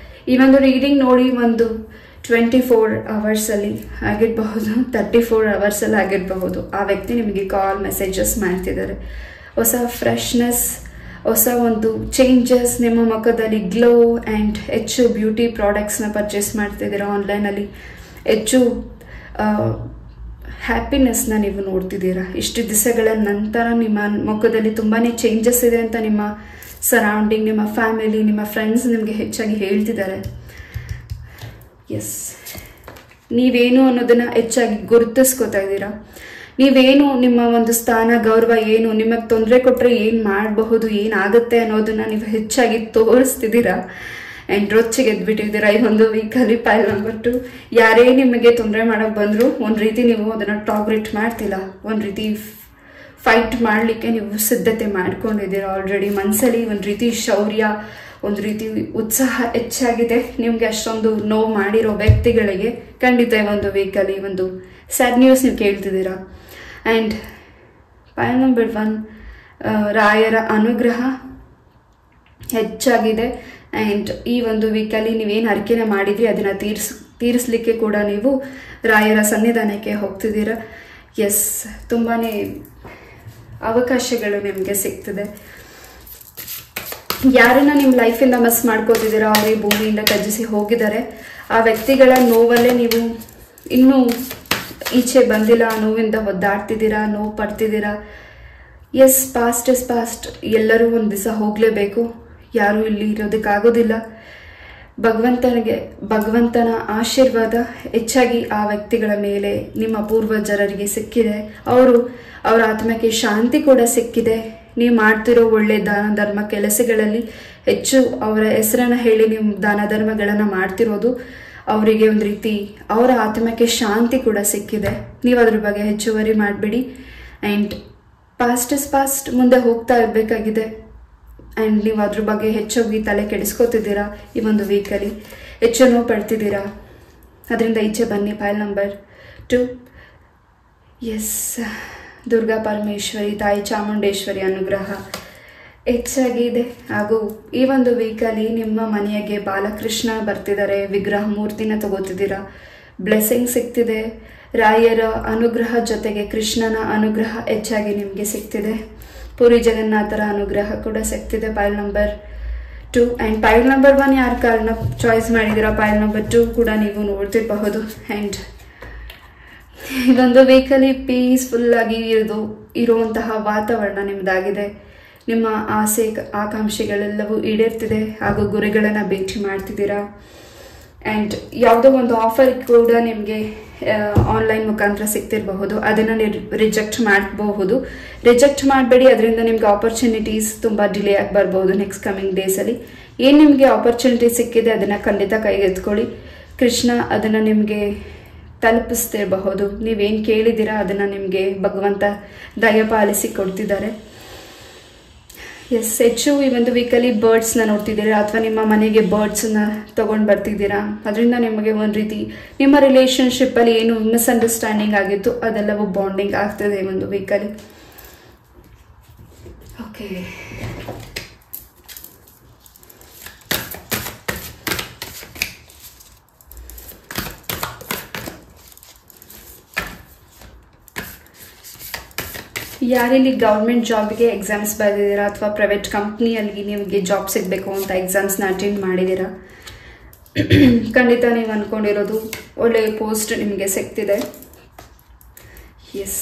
ಈ ಒಂದು ರೀಡಿಂಗ್ ನೋಡಿ ಒಂದು 24 ಅವರ್ಸಲ್ಲಿ ಆಗಿರಬಹುದು, 34 ಅವರ್ಸಲ್ಲಿ ಆಗಿರಬಹುದು, ಆ ವ್ಯಕ್ತಿ ನಿಮಗೆ ಕಾಲ್ ಮೆಸೇಜಸ್ ಮಾಡ್ತಿದ್ದಾರೆ. ಹೊಸ ಫ್ರೆಶ್ನೆಸ್, ಹೊಸ ಒಂದು ಚೇಂಜಸ್, ನಿಮ್ಮ ಮುಖದಲ್ಲಿ ಗ್ಲೋ ಆ್ಯಂಡ್ ಹೆಚ್ಚು ಬ್ಯೂಟಿ ಪ್ರಾಡಕ್ಟ್ಸ್ನ ಪರ್ಚೇಸ್ ಮಾಡ್ತಿದ್ದೀರಾ, ಆನ್ಲೈನಲ್ಲಿ ಹೆಚ್ಚು ಹ್ಯಾಪಿನೆಸ್ನ ನೀವು ನೋಡ್ತಿದ್ದೀರಾ. ಇಷ್ಟು ದಿವಸಗಳ ನಂತರ ನಿಮ್ಮ ಮುಖದಲ್ಲಿ ತುಂಬಾ ಚೇಂಜಸ್ ಇದೆ ಅಂತ ನಿಮ್ಮ ಸರೌಂಡಿಂಗ್, ನಿಮ್ಮ ಫ್ಯಾಮಿಲಿ, ನಿಮ್ಮ ಫ್ರೆಂಡ್ಸ್ ನಿಮಗೆ ಹೆಚ್ಚಾಗಿ ಹೇಳ್ತಿದ್ದಾರೆ. ಎಸ್, ನೀವೇನು ಅನ್ನೋದನ್ನು ಹೆಚ್ಚಾಗಿ ಗುರುತಿಸ್ಕೋತಾ ಇದ್ದೀರಾ. ನೀವೇನು, ನಿಮ್ಮ ಒಂದು ಸ್ಥಾನ ಗೌರವ ಏನು, ನಿಮಗೆ ತೊಂದರೆ ಕೊಟ್ಟರೆ ಏನು ಮಾಡಬಹುದು, ಏನಾಗುತ್ತೆ ಅನ್ನೋದನ್ನ ನೀವು ಹೆಚ್ಚಾಗಿ ತೋರಿಸ್ತಿದ್ದೀರಾ ಆ್ಯಂಡ್ ರೊಚ್ಚಿಗೆ ಎದ್ಬಿಟ್ಟಿದ್ದೀರಾ ಈ ಒಂದು ವೀಕಲ್ಲಿ. ಪೈಲ್ ನಂಬರ್ 2, ಯಾರೇ ನಿಮಗೆ ತೊಂದರೆ ಮಾಡೋಕ್ಕೆ ಬಂದರೂ ಒಂದು ರೀತಿ ನೀವು ಅದನ್ನು ಟಾಲರೇಟ್ ಮಾಡ್ತಿಲ್ಲ, ಒಂದು ರೀತಿ ಫೈಟ್ ಮಾಡಲಿಕ್ಕೆ ನೀವು ಸಿದ್ಧತೆ ಮಾಡ್ಕೊಂಡಿದ್ದೀರಾ ಆಲ್ರೆಡಿ. ಮನಸ್ಸಲ್ಲಿ ಒಂದು ರೀತಿ ಶೌರ್ಯ, ಒಂದು ರೀತಿ ಉತ್ಸಾಹ ಹೆಚ್ಚಾಗಿದೆ. ನಿಮಗೆ ಅಷ್ಟೊಂದು ನೋವು ಮಾಡಿರೋ ವ್ಯಕ್ತಿಗಳಿಗೆ ಖಂಡಿತ ಒಂದು ವೀಕಲ್ಲಿ ಒಂದು ಸ್ಯಾಡ್ ನ್ಯೂಸ್ ನೀವು ಕೇಳ್ತಿದ್ದೀರಾ. ಆ್ಯಂಡ್ ಪೈಲ್ ನಂಬರ್ 1, ರಾಯರ ಅನುಗ್ರಹ ಹೆಚ್ಚಾಗಿದೆ. ಆ್ಯಂಡ್ ಈ ಒಂದು ವೀಕಲ್ಲಿ ನೀವೇನು ಹರಕೆನ ಮಾಡಿದ್ರಿ ಅದನ್ನು ತೀರಿಸಲಿಕ್ಕೆ ಕೂಡ ನೀವು ರಾಯರ ಸನ್ನಿಧಾನಕ್ಕೆ ಹೋಗ್ತಿದ್ದೀರಾ. ಎಸ್, ತುಂಬಾ ಅವಕಾಶಗಳು ನಿಮಗೆ ಸಿಗ್ತದೆ. ಯಾರನ್ನ ನಿಮ್ಮ ಲೈಫಿಂದ ಮಿಸ್ ಮಾಡ್ಕೋತಿದ್ದೀರಾ, ಅವರೇ ಭೂಮಿಯಿಂದ ತ್ಯಜಿಸಿ ಹೋಗಿದ್ದಾರೆ. ಆ ವ್ಯಕ್ತಿಗಳ ನೋವಲ್ಲೇ ನೀವು ಇನ್ನೂ ಈಚೆ ಬಂದಿಲ್ಲ, ನೋವಿಂದ ಒದ್ದಾಡ್ತಿದ್ದೀರಾ, ನೋವು ಪಡ್ತಿದ್ದೀರಾ. Yes, past is past. ಎಲ್ಲರೂ ಒಂದು ದಿವಸ ಹೋಗಲೇಬೇಕು, ಯಾರೂ ಇಲ್ಲಿ ಇರೋದಕ್ಕಾಗೋದಿಲ್ಲ. ಭಗವಂತನ ಆಶೀರ್ವಾದ ಹೆಚ್ಚಾಗಿ ಆ ವ್ಯಕ್ತಿಗಳ ಮೇಲೆ, ನಿಮ್ಮ ಪೂರ್ವಜರಿಗೆ ಸಿಕ್ಕಿದೆ. ಅವರ ಆತ್ಮಕ್ಕೆ ಶಾಂತಿ ಕೂಡ ಸಿಕ್ಕಿದೆ. ನೀವು ಮಾಡ್ತಿರೋ ಒಳ್ಳೆ ದಾನ ಧರ್ಮ ಕೆಲಸಗಳಲ್ಲಿ ಹೆಚ್ಚು ಅವರ ಹೆಸರನ್ನು ಹೇಳಿ ನೀವು ದಾನ ಧರ್ಮಗಳನ್ನು ಮಾಡ್ತಿರೋದು ಅವರಿಗೆ ಒಂದು ರೀತಿ ಅವರ ಆತ್ಮಕ್ಕೆ ಶಾಂತಿ ಕೂಡ ಸಿಕ್ಕಿದೆ. ನೀವು ಅದ್ರ ಬಗ್ಗೆ ಹೆಚ್ಚುವರಿ ಮಾಡಬೇಡಿ. ಆ್ಯಂಡ್ ಪಾಸ್ಟ್ ಇಸ್ ಪಾಸ್ಟ್, ಮುಂದೆ ಹೋಗ್ತಾ ಇರಬೇಕಾಗಿದೆ. ಆ್ಯಂಡ್ ನೀವು ಅದ್ರ ಬಗ್ಗೆ ಹೆಚ್ಚಾಗಿ ತಲೆ ಕೆಡಿಸ್ಕೋತಿದ್ದೀರಾ. ಈ ಒಂದು ವೀಕಲ್ಲಿ ಹೆಚ್ಚು ನೋವು ಪಡ್ತಿದ್ದೀರಾ. ಅದರಿಂದ ಈಚೆ ಬನ್ನಿ. File number 2. Yes, Durga Parameshwari, ತಾಯಿ ಚಾಮುಂಡೇಶ್ವರಿ ಅನುಗ್ರಹ ಹೆಚ್ಚಾಗಿದೆ. ಹಾಗೂ ಈ ಒಂದು ವೀಕಲ್ಲಿ ನಿಮ್ಮ ಮನೆಗೆ ಬಾಲಕೃಷ್ಣ ಬರ್ತಿದ್ದಾರೆ. ವಿಗ್ರಹ ಮೂರ್ತಿನ ತಗೋತಿದ್ದೀರಾ. ಬ್ಲೆಸ್ಸಿಂಗ್ ಸಿಗ್ತಿದೆ. ರಾಯರ ಅನುಗ್ರಹ ಜೊತೆಗೆ ಕೃಷ್ಣನ ಅನುಗ್ರಹ ಹೆಚ್ಚಾಗಿ ನಿಮಗೆ ಸಿಗ್ತಿದೆ. ಪುರಿ ಜಗನ್ನಾಥರ ಅನುಗ್ರಹ ಕೂಡ ಸಿಗ್ತಿದೆ. File number 2. And file number 1 ಯಾರು ಕಾರಣ ಚಾಯ್ಸ್ ಮಾಡಿದ್ದೀರಾ, ಫೈಲ್ ನಂಬರ್ 2 ಕೂಡ ನೀವು ನೋಡ್ತಿರಬಹುದು. ಆ್ಯಂಡ್ ಇದೊಂದು ವೀಕಲ್ಲಿ ಪೀಸ್ಫುಲ್ಲಾಗಿ ಇರುವಂತಹ ವಾತಾವರಣ ನಿಮ್ಮದಾಗಿದೆ. ನಿಮ್ಮ ಆಸೆ ಆಕಾಂಕ್ಷೆಗಳೆಲ್ಲವೂ ಈಡೇರ್ತಿದೆ. ಹಾಗೂ ಗುರಿಗಳನ್ನು ಭೇಟಿ ಮಾಡ್ತಿದ್ದೀರಾ. ಆ್ಯಂಡ್ ಯಾವುದೋ ಒಂದು ಆಫರ್ ಕೂಡ ನಿಮಗೆ ಆನ್ಲೈನ್ ಮುಖಾಂತರ ಸಿಗ್ತಿರಬಹುದು. ಅದನ್ನು ರಿಜೆಕ್ಟ್ ಮಾಡಬಹುದು. ರಿಜೆಕ್ಟ್ ಮಾಡಬೇಡಿ. ಅದರಿಂದ ನಿಮ್ಗೆ ಆಪರ್ಚುನಿಟೀಸ್ ತುಂಬ ಡಿಲೇ ಆಗಿ ಬರ್ಬೋದು ನೆಕ್ಸ್ಟ್ ಕಮಿಂಗ್ ಡೇಸಲ್ಲಿ. ಏನು ನಿಮಗೆ ಆಪರ್ಚುನಿಟಿ ಸಿಕ್ಕಿದೆ ಅದನ್ನು ಖಂಡಿತ ಕೈಗೆತ್ಕೊಳ್ಳಿ. ಕೃಷ್ಣ ಅದನ್ನು ನಿಮಗೆ ತಲುಪಿಸ್ತಿರಬಹುದು. ನೀವೇನು ಕೇಳಿದ್ದೀರಾ ಅದನ್ನು ನಿಮಗೆ ಭಗವಂತ ದಯಪಾಲಿಸಿ ಕೊಡ್ತಿದ್ದಾರೆ. ಎಸ್, ಹೆಚ್ಚು ಈ ಒಂದು ವೀಕಲ್ಲಿ ಬರ್ಡ್ಸ್ನ ನೋಡ್ತಿದ್ದೀರಾ ಅಥವಾ ನಿಮ್ಮ ಮನೆಗೆ ಬರ್ಡ್ಸನ್ನ ತೊಗೊಂಡು ಬರ್ತಿದ್ದೀರಾ. ಅದರಿಂದ ನಿಮಗೆ ಒಂದು ರೀತಿ ನಿಮ್ಮ ರಿಲೇಷನ್ಶಿಪ್ಪಲ್ಲಿ ಏನು ಮಿಸ್ಅಂಡರ್ಸ್ಟ್ಯಾಂಡಿಂಗ್ ಆಗಿತ್ತು ಅದೆಲ್ಲವೂ ಬಾಂಡಿಂಗ್ ಆಗ್ತದೆ ಈ ಒಂದು ವೀಕಲ್ಲಿ. ಓಕೆ, ಯಾರಿಲ್ಲಿ ಗೌರ್ಮೆಂಟ್ ಜಾಬ್ಗೆ ಎಕ್ಸಾಮ್ಸ್ ಬರೆದಿದ್ದೀರಾ ಅಥವಾ ಪ್ರೈವೇಟ್ ಕಂಪ್ನಿಯಲ್ಲಿ ನಿಮಗೆ ಜಾಬ್ ಸಿಗಬೇಕು ಅಂತ ಎಕ್ಸಾಮ್ಸ್ನ ಅಟೆಂಡ್ ಮಾಡಿದ್ದೀರಾ, ಖಂಡಿತ ನೀವು ಅಂದ್ಕೊಂಡಿರೋದು ಒಳ್ಳೆಯ ಪೋಸ್ಟ್ ನಿಮಗೆ ಸಿಗ್ತಿದೆ. ಎಸ್,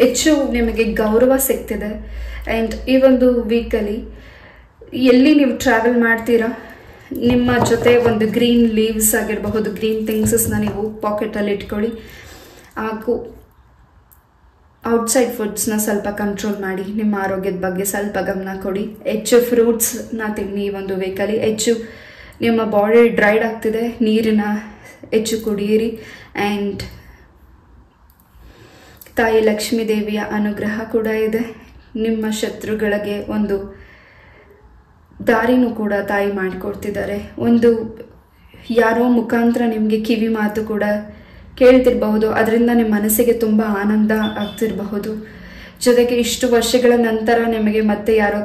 ಹೆಚ್ಚು ನಿಮಗೆ ಗೌರವ ಸಿಗ್ತಿದೆ. ಆ್ಯಂಡ್ ಈ ಒಂದು ವೀಕಲ್ಲಿ ಎಲ್ಲಿ ನೀವು ಟ್ರಾವೆಲ್ ಮಾಡ್ತೀರಾ, ನಿಮ್ಮ ಜೊತೆ ಒಂದು ಗ್ರೀನ್ ಲೀವ್ಸ್ ಆಗಿರಬಹುದು, ಗ್ರೀನ್ ಥಿಂಗ್ಸಸ್ನ ನೀವು ಪಾಕೆಟಲ್ಲಿ ಇಟ್ಕೊಳ್ಳಿ. ಹಾಗೂ ಔಟ್ಸೈಡ್ ಫುಡ್ಸ್ನ ಸ್ವಲ್ಪ ಕಂಟ್ರೋಲ್ ಮಾಡಿ. ನಿಮ್ಮ ಆರೋಗ್ಯದ ಬಗ್ಗೆ ಸ್ವಲ್ಪ ಗಮನ ಕೊಡಿ. ಹೆಚ್ಚು ಫ್ರೂಟ್ಸ್ನ ತಿನ್ನಿ ಈ ಒಂದು ವೀಕಲ್ಲಿ. ಹೆಚ್ಚು ನಿಮ್ಮ ಬಾಡಿ ಡ್ರೈಡ್ ಆಗ್ತಿದೆ, ನೀರನ್ನ ಹೆಚ್ಚು ಕುಡಿಯಿರಿ. ಆ್ಯಂಡ್ ತಾಯಿ ಲಕ್ಷ್ಮೀ ದೇವಿಯ ಅನುಗ್ರಹ ಕೂಡ ಇದೆ. ನಿಮ್ಮ ಶತ್ರುಗಳಿಗೆ ಒಂದು ದಾರಿನೂ ಕೂಡ ತಾಯಿ ಮಾಡಿಕೊಡ್ತಿದ್ದಾರೆ. ಒಂದು ಯಾರೋ ಮುಖಾಂತರ ನಿಮಗೆ ಕಿವಿ ಮಾತು ಕೂಡ ಕೇಳ್ತಿರಬಹುದು. ಅದರಿಂದ ನಿಮ್ಮ ಮನಸ್ಸಿಗೆ ತುಂಬ ಆನಂದ ಆಗ್ತಿರಬಹುದು. ಜೊತೆಗೆ ಇಷ್ಟು ವರ್ಷಗಳ ನಂತರ ನಿಮಗೆ ಮತ್ತೆ ಯಾರೋ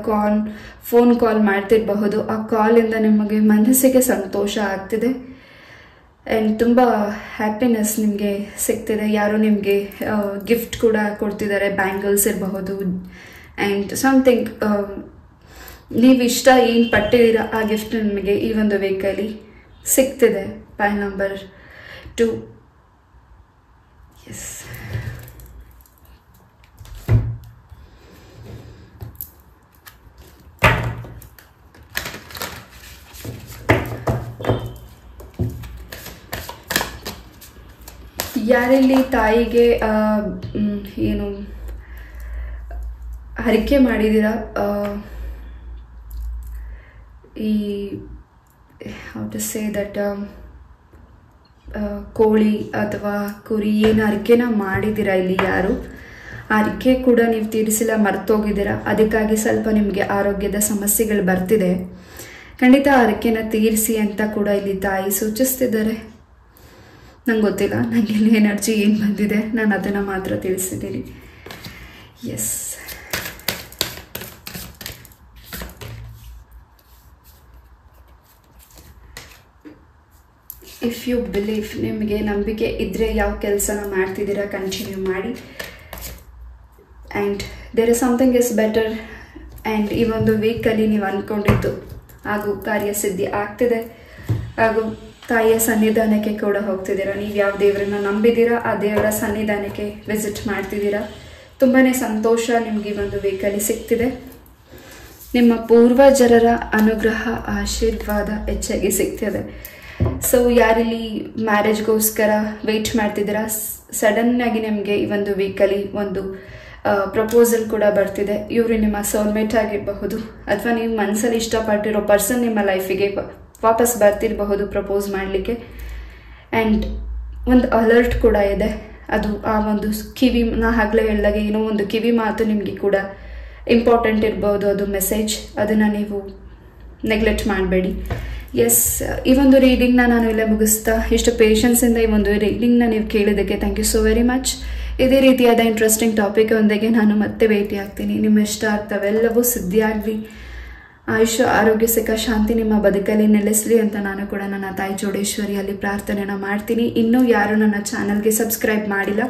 ಫೋನ್ ಕಾಲ್ ಮಾಡ್ತಿರಬಹುದು. ಆ ಕಾಲಿಂದ ನಿಮಗೆ ಮನಸ್ಸಿಗೆ ಸಂತೋಷ ಆಗ್ತಿದೆ. ಆ್ಯಂಡ್ ತುಂಬ ಹ್ಯಾಪಿನೆಸ್ ನಿಮಗೆ ಸಿಗ್ತಿದೆ. ಯಾರೋ ನಿಮಗೆ ಗಿಫ್ಟ್ ಕೂಡ ಕೊಡ್ತಿದ್ದಾರೆ. ಬ್ಯಾಂಗಲ್ಸ್ ಇರಬಹುದು. ಆ್ಯಂಡ್ ಸಮಥಿಂಗ್ ನೀವು ಇಷ್ಟ ಏನು ಪಟ್ಟಿದ್ದೀರಾ ಆ ಗಿಫ್ಟ್ ನಿಮಗೆ ಈ ಒಂದು ವೀಕಲ್ಲಿ ಸಿಗ್ತಿದೆ. File number 2. ಎಸ್, ಯಾರಲ್ಲಿ ತಾಯಿಗೆ ಏನು ಹರಕೆ ಮಾಡಿದ್ದೀರಾ, ಈ ಹೌ ಟು ಸೇ ದಟ್ ಕೋಳಿ ಅಥವಾ ಕುರಿ ಏನು ಹರಕೆನ ಮಾಡಿದ್ದೀರಾ, ಇಲ್ಲಿ ಯಾರು ಹರಕೆ ಕೂಡ ನೀವು ತೀರಿಸಿಲ್ಲ, ಮರ್ತೋಗಿದ್ದೀರಾ. ಅದಕ್ಕಾಗಿ ಸ್ವಲ್ಪ ನಿಮಗೆ ಆರೋಗ್ಯದ ಸಮಸ್ಯೆಗಳು ಬರ್ತಿದೆ. ಖಂಡಿತ ಹರಕೆನ ತೀರಿಸಿ ಅಂತ ಕೂಡ ಇಲ್ಲಿ ತಾಯಿ ಸೂಚಿಸ್ತಿದ್ದಾರೆ. ನಂಗೆ ಗೊತ್ತಿಲ್ಲ, ನನಗೆ ಇಲ್ಲಿ ಎನರ್ಜಿ ಏನು ಬಂದಿದೆ, ನಾನು ಅದನ್ನು ಮಾತ್ರ ತಿಳಿಸಿದ್ದೀನಿ. ಎಸ್, ಇಫ್ ಯು ಬಿಲೀವ್, ನಿಮಗೆ ನಂಬಿಕೆ ಇದ್ದರೆ ಯಾವ ಕೆಲಸನ ಮಾಡ್ತಿದ್ದೀರಾ ಕಂಟಿನ್ಯೂ ಮಾಡಿ. And there is something is better and ಈ ಒಂದು ವೀಕಲ್ಲಿ ನೀವು ಅಂದ್ಕೊಂಡಿದ್ದು ಹಾಗೂ ಕಾರ್ಯಸಿದ್ಧಿ ಆಗ್ತಿದೆ. ಹಾಗೂ ತಾಯಿಯ ಸನ್ನಿಧಾನಕ್ಕೆ ಕೂಡ ಹೋಗ್ತಿದ್ದೀರಾ. ನೀವು ಯಾವ ದೇವರನ್ನ ನಂಬಿದ್ದೀರಾ ಆ ದೇವರ ಸನ್ನಿಧಾನಕ್ಕೆ ವಿಸಿಟ್ ಮಾಡ್ತಿದ್ದೀರಾ. ತುಂಬಾ ಸಂತೋಷ ನಿಮಗೆ ಈ ಒಂದು ವೀಕಲ್ಲಿ ಸಿಗ್ತಿದೆ. ನಿಮ್ಮ ಪೂರ್ವಜರರ ಅನುಗ್ರಹ ಆಶೀರ್ವಾದ ಹೆಚ್ಚಾಗಿ ಸಿಗ್ತಿದೆ. ಸೊ ಯಾರಿಲ್ಲಿ ಮ್ಯಾರೇಜ್ಗೋಸ್ಕರ ವೆಯ್ಟ್ ಮಾಡ್ತಿದ್ದೀರಾ, ಸಡನ್ನಾಗಿ ನಿಮಗೆ ಈ ಒಂದು ವೀಕಲ್ಲಿ ಒಂದು ಪ್ರಪೋಸಲ್ ಕೂಡ ಬರ್ತಿದೆ. ಇವರು ನಿಮ್ಮ ಸೋಲ್ಮೇಟ್ ಆಗಿರಬಹುದು, ಅಥವಾ ನೀವು ಮನಸ್ಸಲ್ಲಿ ಇಷ್ಟಪಟ್ಟಿರೋ ಪರ್ಸನ್ ನಿಮ್ಮ ಲೈಫಿಗೆ ವಾಪಸ್ ಬರ್ತಿರಬಹುದು ಪ್ರಪೋಸ್ ಮಾಡಲಿಕ್ಕೆ. ಆ್ಯಂಡ್ ಒಂದು ಅಲರ್ಟ್ ಕೂಡ ಇದೆ. ಅದು ಆ ಒಂದು ಕಿವಿ, ನಾ ಆಗಲೇ ಹೇಳಿದಾಗ ಏನೋ ಒಂದು ಕಿವಿ ಮಾತು ನಿಮಗೆ ಕೂಡ ಇಂಪಾರ್ಟೆಂಟ್ ಇರ್ಬೋದು. ಅದು ಮೆಸೇಜ್, ಅದನ್ನು ನೀವು ನೆಗ್ಲೆಕ್ಟ್ ಮಾಡಬೇಡಿ. ಎಸ್, ಈ ಒಂದು ರೀಡಿಂಗ್ನ ನಾನು ಇಲ್ಲೇ ಮುಗಿಸ್ತಾ, ಇಷ್ಟು ಪೇಷನ್ಸಿಂದ ಈ ಒಂದು ರೀಡಿಂಗ್ನ ನೀವು ಕೇಳಿದ್ದಕ್ಕೆ thank you so very much. ಇದೇ ರೀತಿಯಾದ ಇಂಟ್ರೆಸ್ಟಿಂಗ್ ಟಾಪಿಕ್ ಒಂದಿಗೆ ನಾನು ಮತ್ತೆ ಭೇಟಿ ಆಗ್ತೀನಿ. ನಿಮ್ಮ ಇಷ್ಟ ಆಗ್ತವೆಲ್ಲವೂ ಸಿದ್ಧಿಯಾಗಲಿ, ಆಯುಷ್ಯ ಆರೋಗ್ಯ ಸುಖ ಶಾಂತಿ ನಿಮ್ಮ ಬದುಕಲ್ಲಿ ನೆಲೆಸಲಿ ಅಂತ ನಾನು ಕೂಡ ನನ್ನ ತಾಯಿ ಚೌಡೇಶ್ವರಿಯಲ್ಲಿ ಪ್ರಾರ್ಥನೆನ ಮಾಡ್ತೀನಿ. ಇನ್ನೂ ಯಾರು ನನ್ನ ಚಾನಲ್ಗೆ ಸಬ್ಸ್ಕ್ರೈಬ್ ಮಾಡಿಲ್ಲ,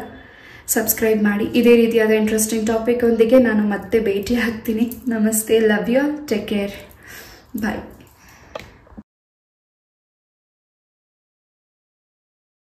ಸಬ್ಸ್ಕ್ರೈಬ್ ಮಾಡಿ. ಇದೇ ರೀತಿಯಾದ ಇಂಟ್ರೆಸ್ಟಿಂಗ್ ಟಾಪಿಕ್ ಒಂದಿಗೆ ನಾನು ಮತ್ತೆ ಭೇಟಿ ಆಗ್ತೀನಿ. ನಮಸ್ತೆ, love you, take care, bye.